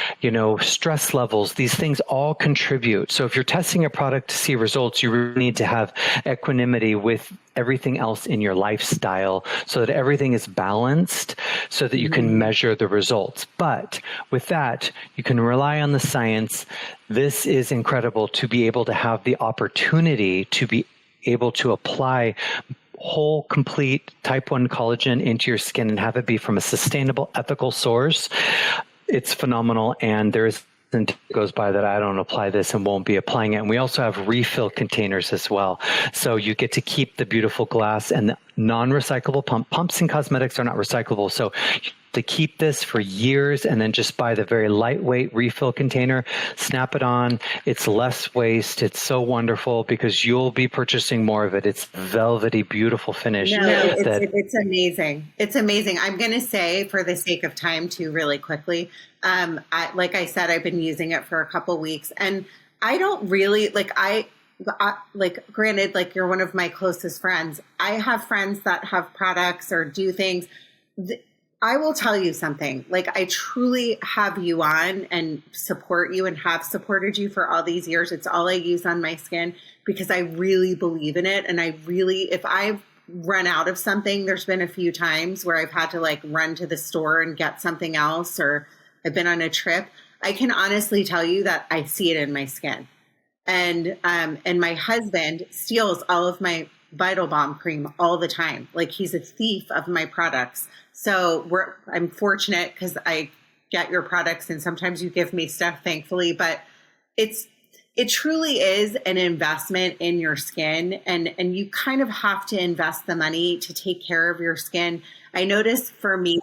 stress levels, these things all contribute. So if you're testing a product to see results, you really need to have equanimity with everything else in your lifestyle so that everything is balanced so that you can measure the results. But with that, you can rely on the science. This is incredible to be able to have the opportunity to be able to apply whole, complete type 1 collagen into your skin and have it be from a sustainable, ethical source. It's phenomenal. And there is goes by that I don't apply this and won't be applying it. And we also have refill containers as well. So you get to keep the beautiful glass and the non-recyclable pumps and cosmetics are not recyclable. So to keep this for years and then just buy the very lightweight refill container, snap it on. It's less waste. It's so wonderful because you'll be purchasing more of it. It's velvety, beautiful finish. No, it's amazing. It's amazing. I'm going to say, for the sake of time too, really quickly, like I said, I've been using it for a couple weeks and I don't really granted, you're one of my closest friends. I have friends that have products or do things. I will tell you something, I truly have you on and support you and have supported you for all these years. It's all I use on my skin because I really believe in it. And if I've run out of something, there's been a few times where I've had to run to the store and get something else, or I've been on a trip. I can honestly tell you that I see it in my skin. And my husband steals all of my Vital Balm cream all the time. He's a thief of my products. So I'm fortunate because I get your products and sometimes you give me stuff, thankfully, but it truly is an investment in your skin, and you kind of have to invest the money to take care of your skin. I notice for me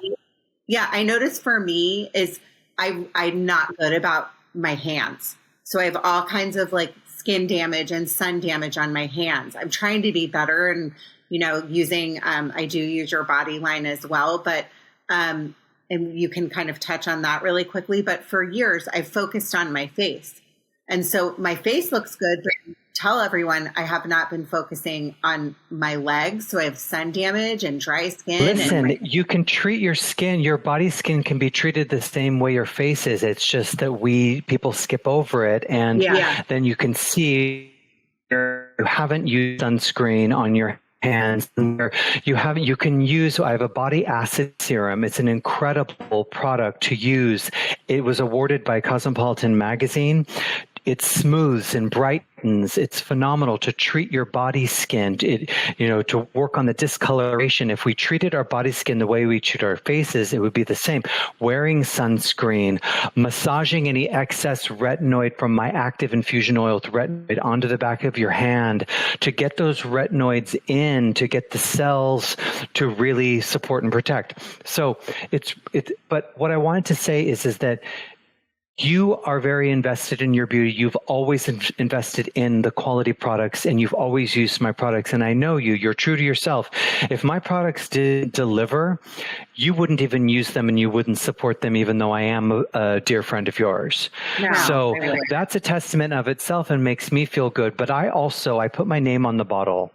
is I'm not good about my hands. So I have all kinds of skin damage and sun damage on my hands. I'm trying to be better and, using, I do use your body line as well, but, and you can kind of touch on that really quickly, but for years I've focused on my face. And so my face looks good, but tell everyone I have not been focusing on my legs. So I have sun damage and dry skin. Listen, you can treat your skin, your body skin can be treated the same way your face is. It's just that people skip over it. And then you can see you haven't used sunscreen on your hands. I have a body acid serum. It's an incredible product to use. It was awarded by Cosmopolitan magazine. It smooths and brightens. It's phenomenal to treat your body skin, to work on the discoloration. If we treated our body skin the way we treat our faces, it would be the same. Wearing sunscreen, massaging any excess retinoid from my active infusion oil with retinoid onto the back of your hand to get those retinoids in, to get the cells to really support and protect. So but what I wanted to say is that You are very invested in your beauty. You've always invested in the quality products, and you've always used my products. And I know you're true to yourself. If my products didn't deliver, you wouldn't even use them and you wouldn't support them, even though I am a dear friend of yours. No, So really. that's a testament of itself and makes me feel good. But I put my name on the bottle.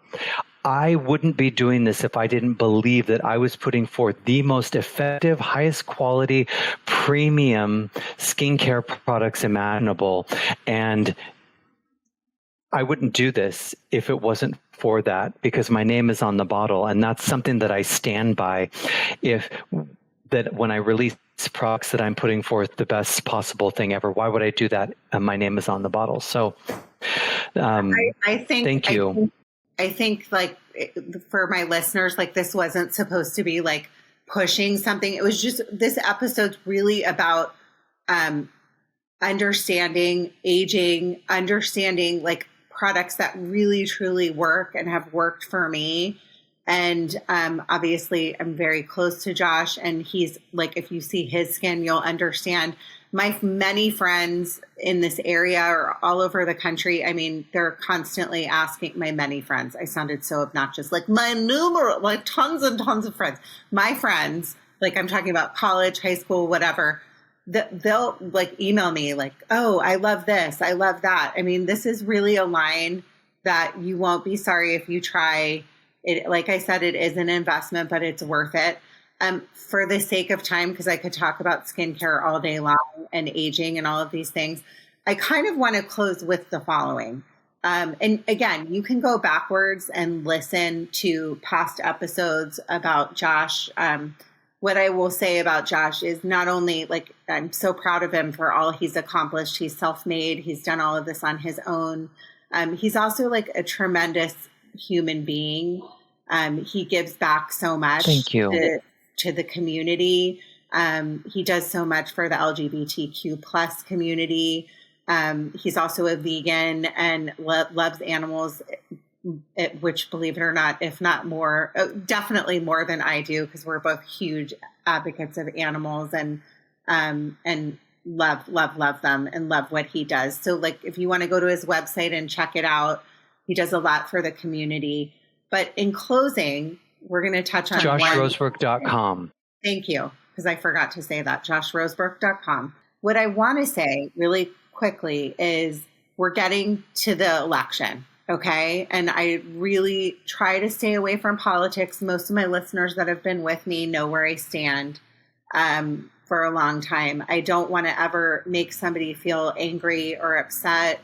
I wouldn't be doing this if I didn't believe that I was putting forth the most effective, highest quality, premium skincare products imaginable. And I wouldn't do this if it wasn't for that, because my name is on the bottle. And that's something that I stand by. That when I release products that I'm putting forth the best possible thing ever, why would I do that? And my name is on the bottle. So I think, thank you. I think like for my listeners, like this wasn't supposed to be like pushing something. It was just, this episode's really about understanding aging, understanding like products that really truly work and have worked for me. And obviously I'm very close to Josh, and he's like, if you see his skin, you'll understand. My many friends in this area or all over the country, I mean, they're constantly asking, my many friends, I sounded so obnoxious, like my numerous, like tons and tons of friends, my friends, like I'm talking about college, high school, whatever, they'll like email me like, oh, I love this, I love that. I mean, this is really a line that you won't be sorry if you try it. Like I said, it is an investment, but it's worth it. For the sake of time, because I could talk about skincare all day long and aging and all of these things, I kind of want to close with the following. And again, you can go backwards and listen to past episodes about Josh. What I will say about Josh is not only like, I'm so proud of him for all he's accomplished. He's self-made. He's done all of this on his own. He's also like a tremendous human being. He gives back so much. Thank you. To the community. He does so much for the LGBTQ plus community. He's also a vegan and loves animals, which, believe it or not, if not more, definitely more than I do, because we're both huge advocates of animals and love them and love what he does. So like, if you want to go to his website and check it out, he does a lot for the community. But in closing, we're going to touch on JoshRosebrook.com. Thank you, because I forgot to say that. JoshRosebrook.com. What I want to say really quickly is we're getting to the election, okay? And I really try to stay away from politics. Most of my listeners that have been with me know where I stand for a long time. I don't want to ever make somebody feel angry or upset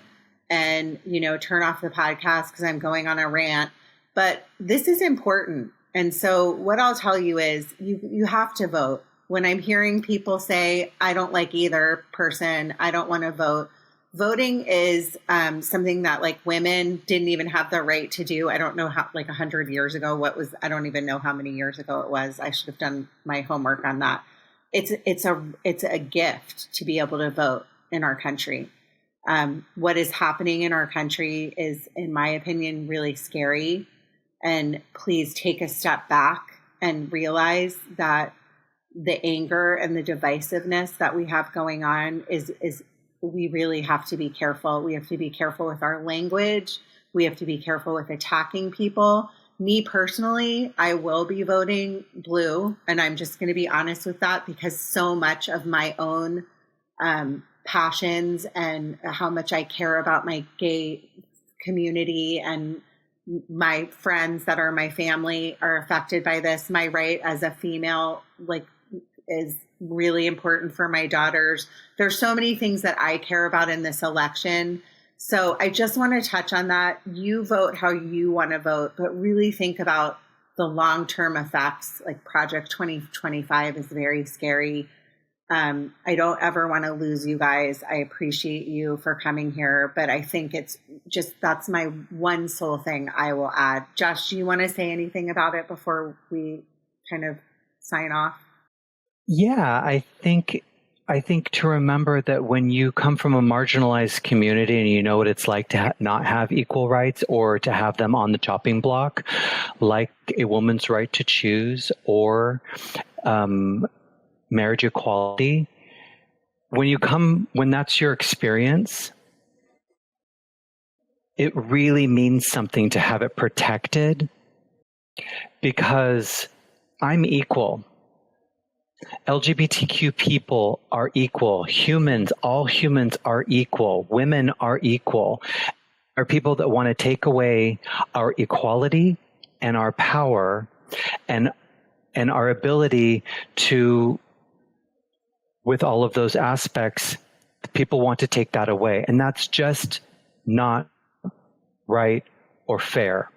and, turn off the podcast because I'm going on a rant. But this is important. And so what I'll tell you is you have to vote. When I'm hearing people say, I don't like either person, I don't want to vote. Voting is something that like women didn't even have the right to do. I don't know how, like 100 years ago, I don't even know how many years ago it was. I should have done my homework on that. It's a gift to be able to vote in our country. What is happening in our country is, in my opinion, really scary. And please take a step back and realize that the anger and the divisiveness that we have going on is we really have to be careful. We have to be careful with our language. We have to be careful with attacking people. Me personally, I will be voting blue. And I'm just going to be honest with that, because so much of my own passions and how much I care about my gay community and my friends that are my family are affected by this. My right as a female, like, is really important for my daughters. There's so many things that I care about in this election. So I just want to touch on that. You vote how you want to vote, but really think about the long-term effects. Like Project 2025 is very scary. I don't ever want to lose you guys. I appreciate you for coming here, but I think it's just, that's my one sole thing I will add. Josh, do you want to say anything about it before we kind of sign off? Yeah, I think to remember that when you come from a marginalized community and you know what it's like to not have equal rights or to have them on the chopping block, like a woman's right to choose or marriage equality, when that's your experience, it really means something to have it protected, because I'm equal. LGBTQ people are equal. All humans are equal. Women are equal. There are people that want to take away our equality and our power and our ability to, with all of those aspects, people want to take that away. And that's just not right or fair.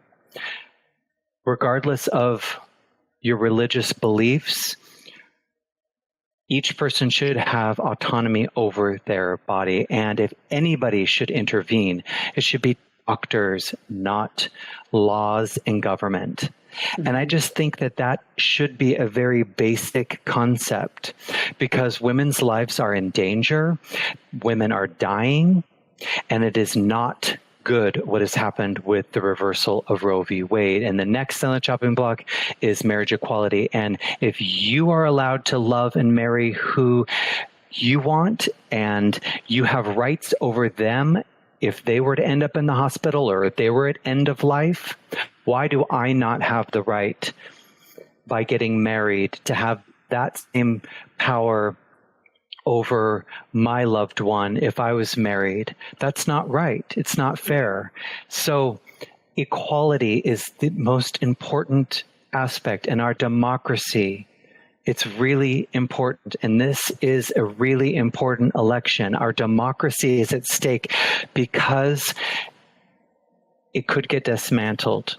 Regardless of your religious beliefs, each person should have autonomy over their body. And if anybody should intervene, it should be doctors, not laws and government. Mm-hmm. And I just think that should be a very basic concept, because women's lives are in danger. Women are dying, and it is not good what has happened with the reversal of Roe v. Wade. And the next on the chopping block is marriage equality. And if you are allowed to love and marry who you want, and you have rights over them, if they were to end up in the hospital or if they were at end of life, why do I not have the right, by getting married, to have that same power over my loved one if I was married? That's not right. It's not fair. So equality is the most important aspect in our democracy. It's really important. And this is a really important election. Our democracy is at stake because it could get dismantled.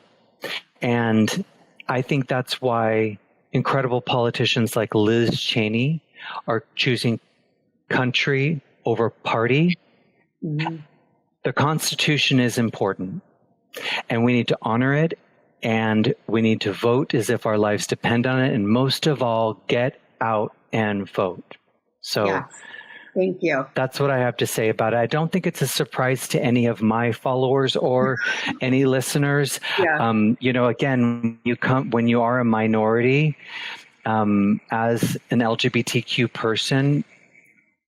And I think that's why incredible politicians like Liz Cheney are choosing country over party. Mm-hmm. The Constitution is important, and we need to honor it, and we need to vote as if our lives depend on it, and most of all, get out and vote. So yes. Thank you. That's what I have to say about it. I don't think it's a surprise to any of my followers or any listeners. Yeah. Again, when you are a minority, as an LGBTQ person,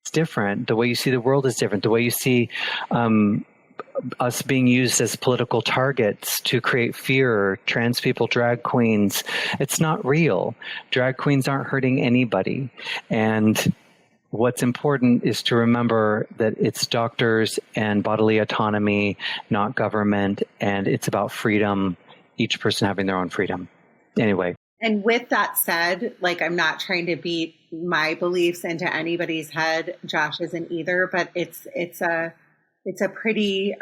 it's different. The way you see the world is different. The way you see us being used as political targets to create fear, trans people, drag queens, it's not real. Drag queens aren't hurting anybody. And what's important is to remember that it's doctors and bodily autonomy, not government, and it's about freedom, each person having their own freedom. Anyway. And with that said, I'm not trying to beat my beliefs into anybody's head. Josh isn't either, but it's a pretty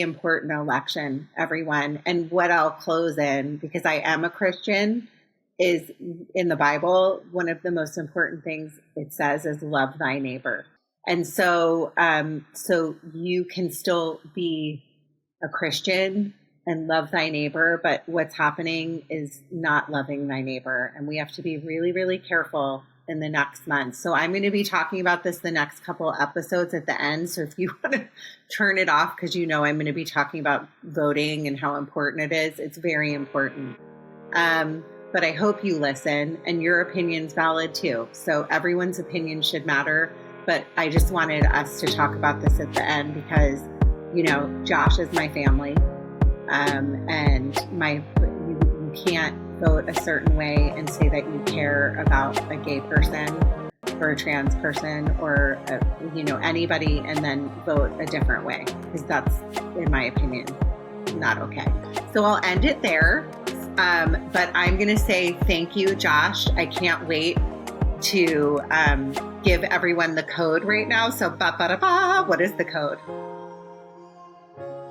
important election, everyone. And what I'll close in, because I am a Christian, is in the Bible, one of the most important things it says is love thy neighbor. And so you can still be a Christian and love thy neighbor, but what's happening is not loving thy neighbor. And we have to be really, really careful in the next month. So I'm going to be talking about this the next couple episodes at the end. So if you want to turn it off, because I'm going to be talking about voting and how important it is, it's very important. But I hope you listen, and your opinion's valid too. So everyone's opinion should matter. But I just wanted us to talk about this at the end because, Josh is my family. And you can't vote a certain way and say that you care about a gay person or a trans person or, anybody, and then vote a different way. Because that's, in my opinion, not okay. So I'll end it there. But I'm going to say thank you, Josh. I can't wait to give everyone the code right now. So, what is the code?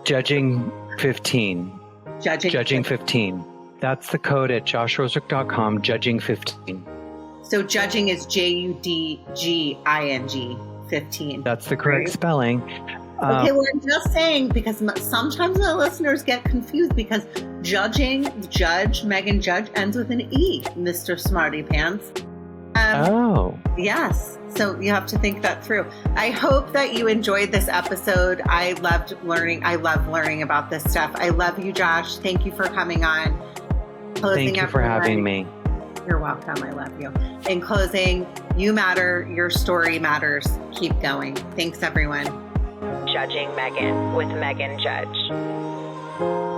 Judging 15. Judging 15. That's the code at joshrosebrook.com, Judging 15. So judging is JUDGING 15. That's the correct spelling. Okay, well, I'm just saying, because sometimes my listeners get confused because Judge, Meghan Judge, ends with an E, Mr. Smarty Pants. Yes. So you have to think that through. I hope that you enjoyed this episode. I love learning about this stuff. I love you, Josh. Thank you for coming on. Thank you for having me. You're welcome. I love you. In closing, you matter. Your story matters. Keep going. Thanks, everyone. Judging Meghan with Meghan Judge.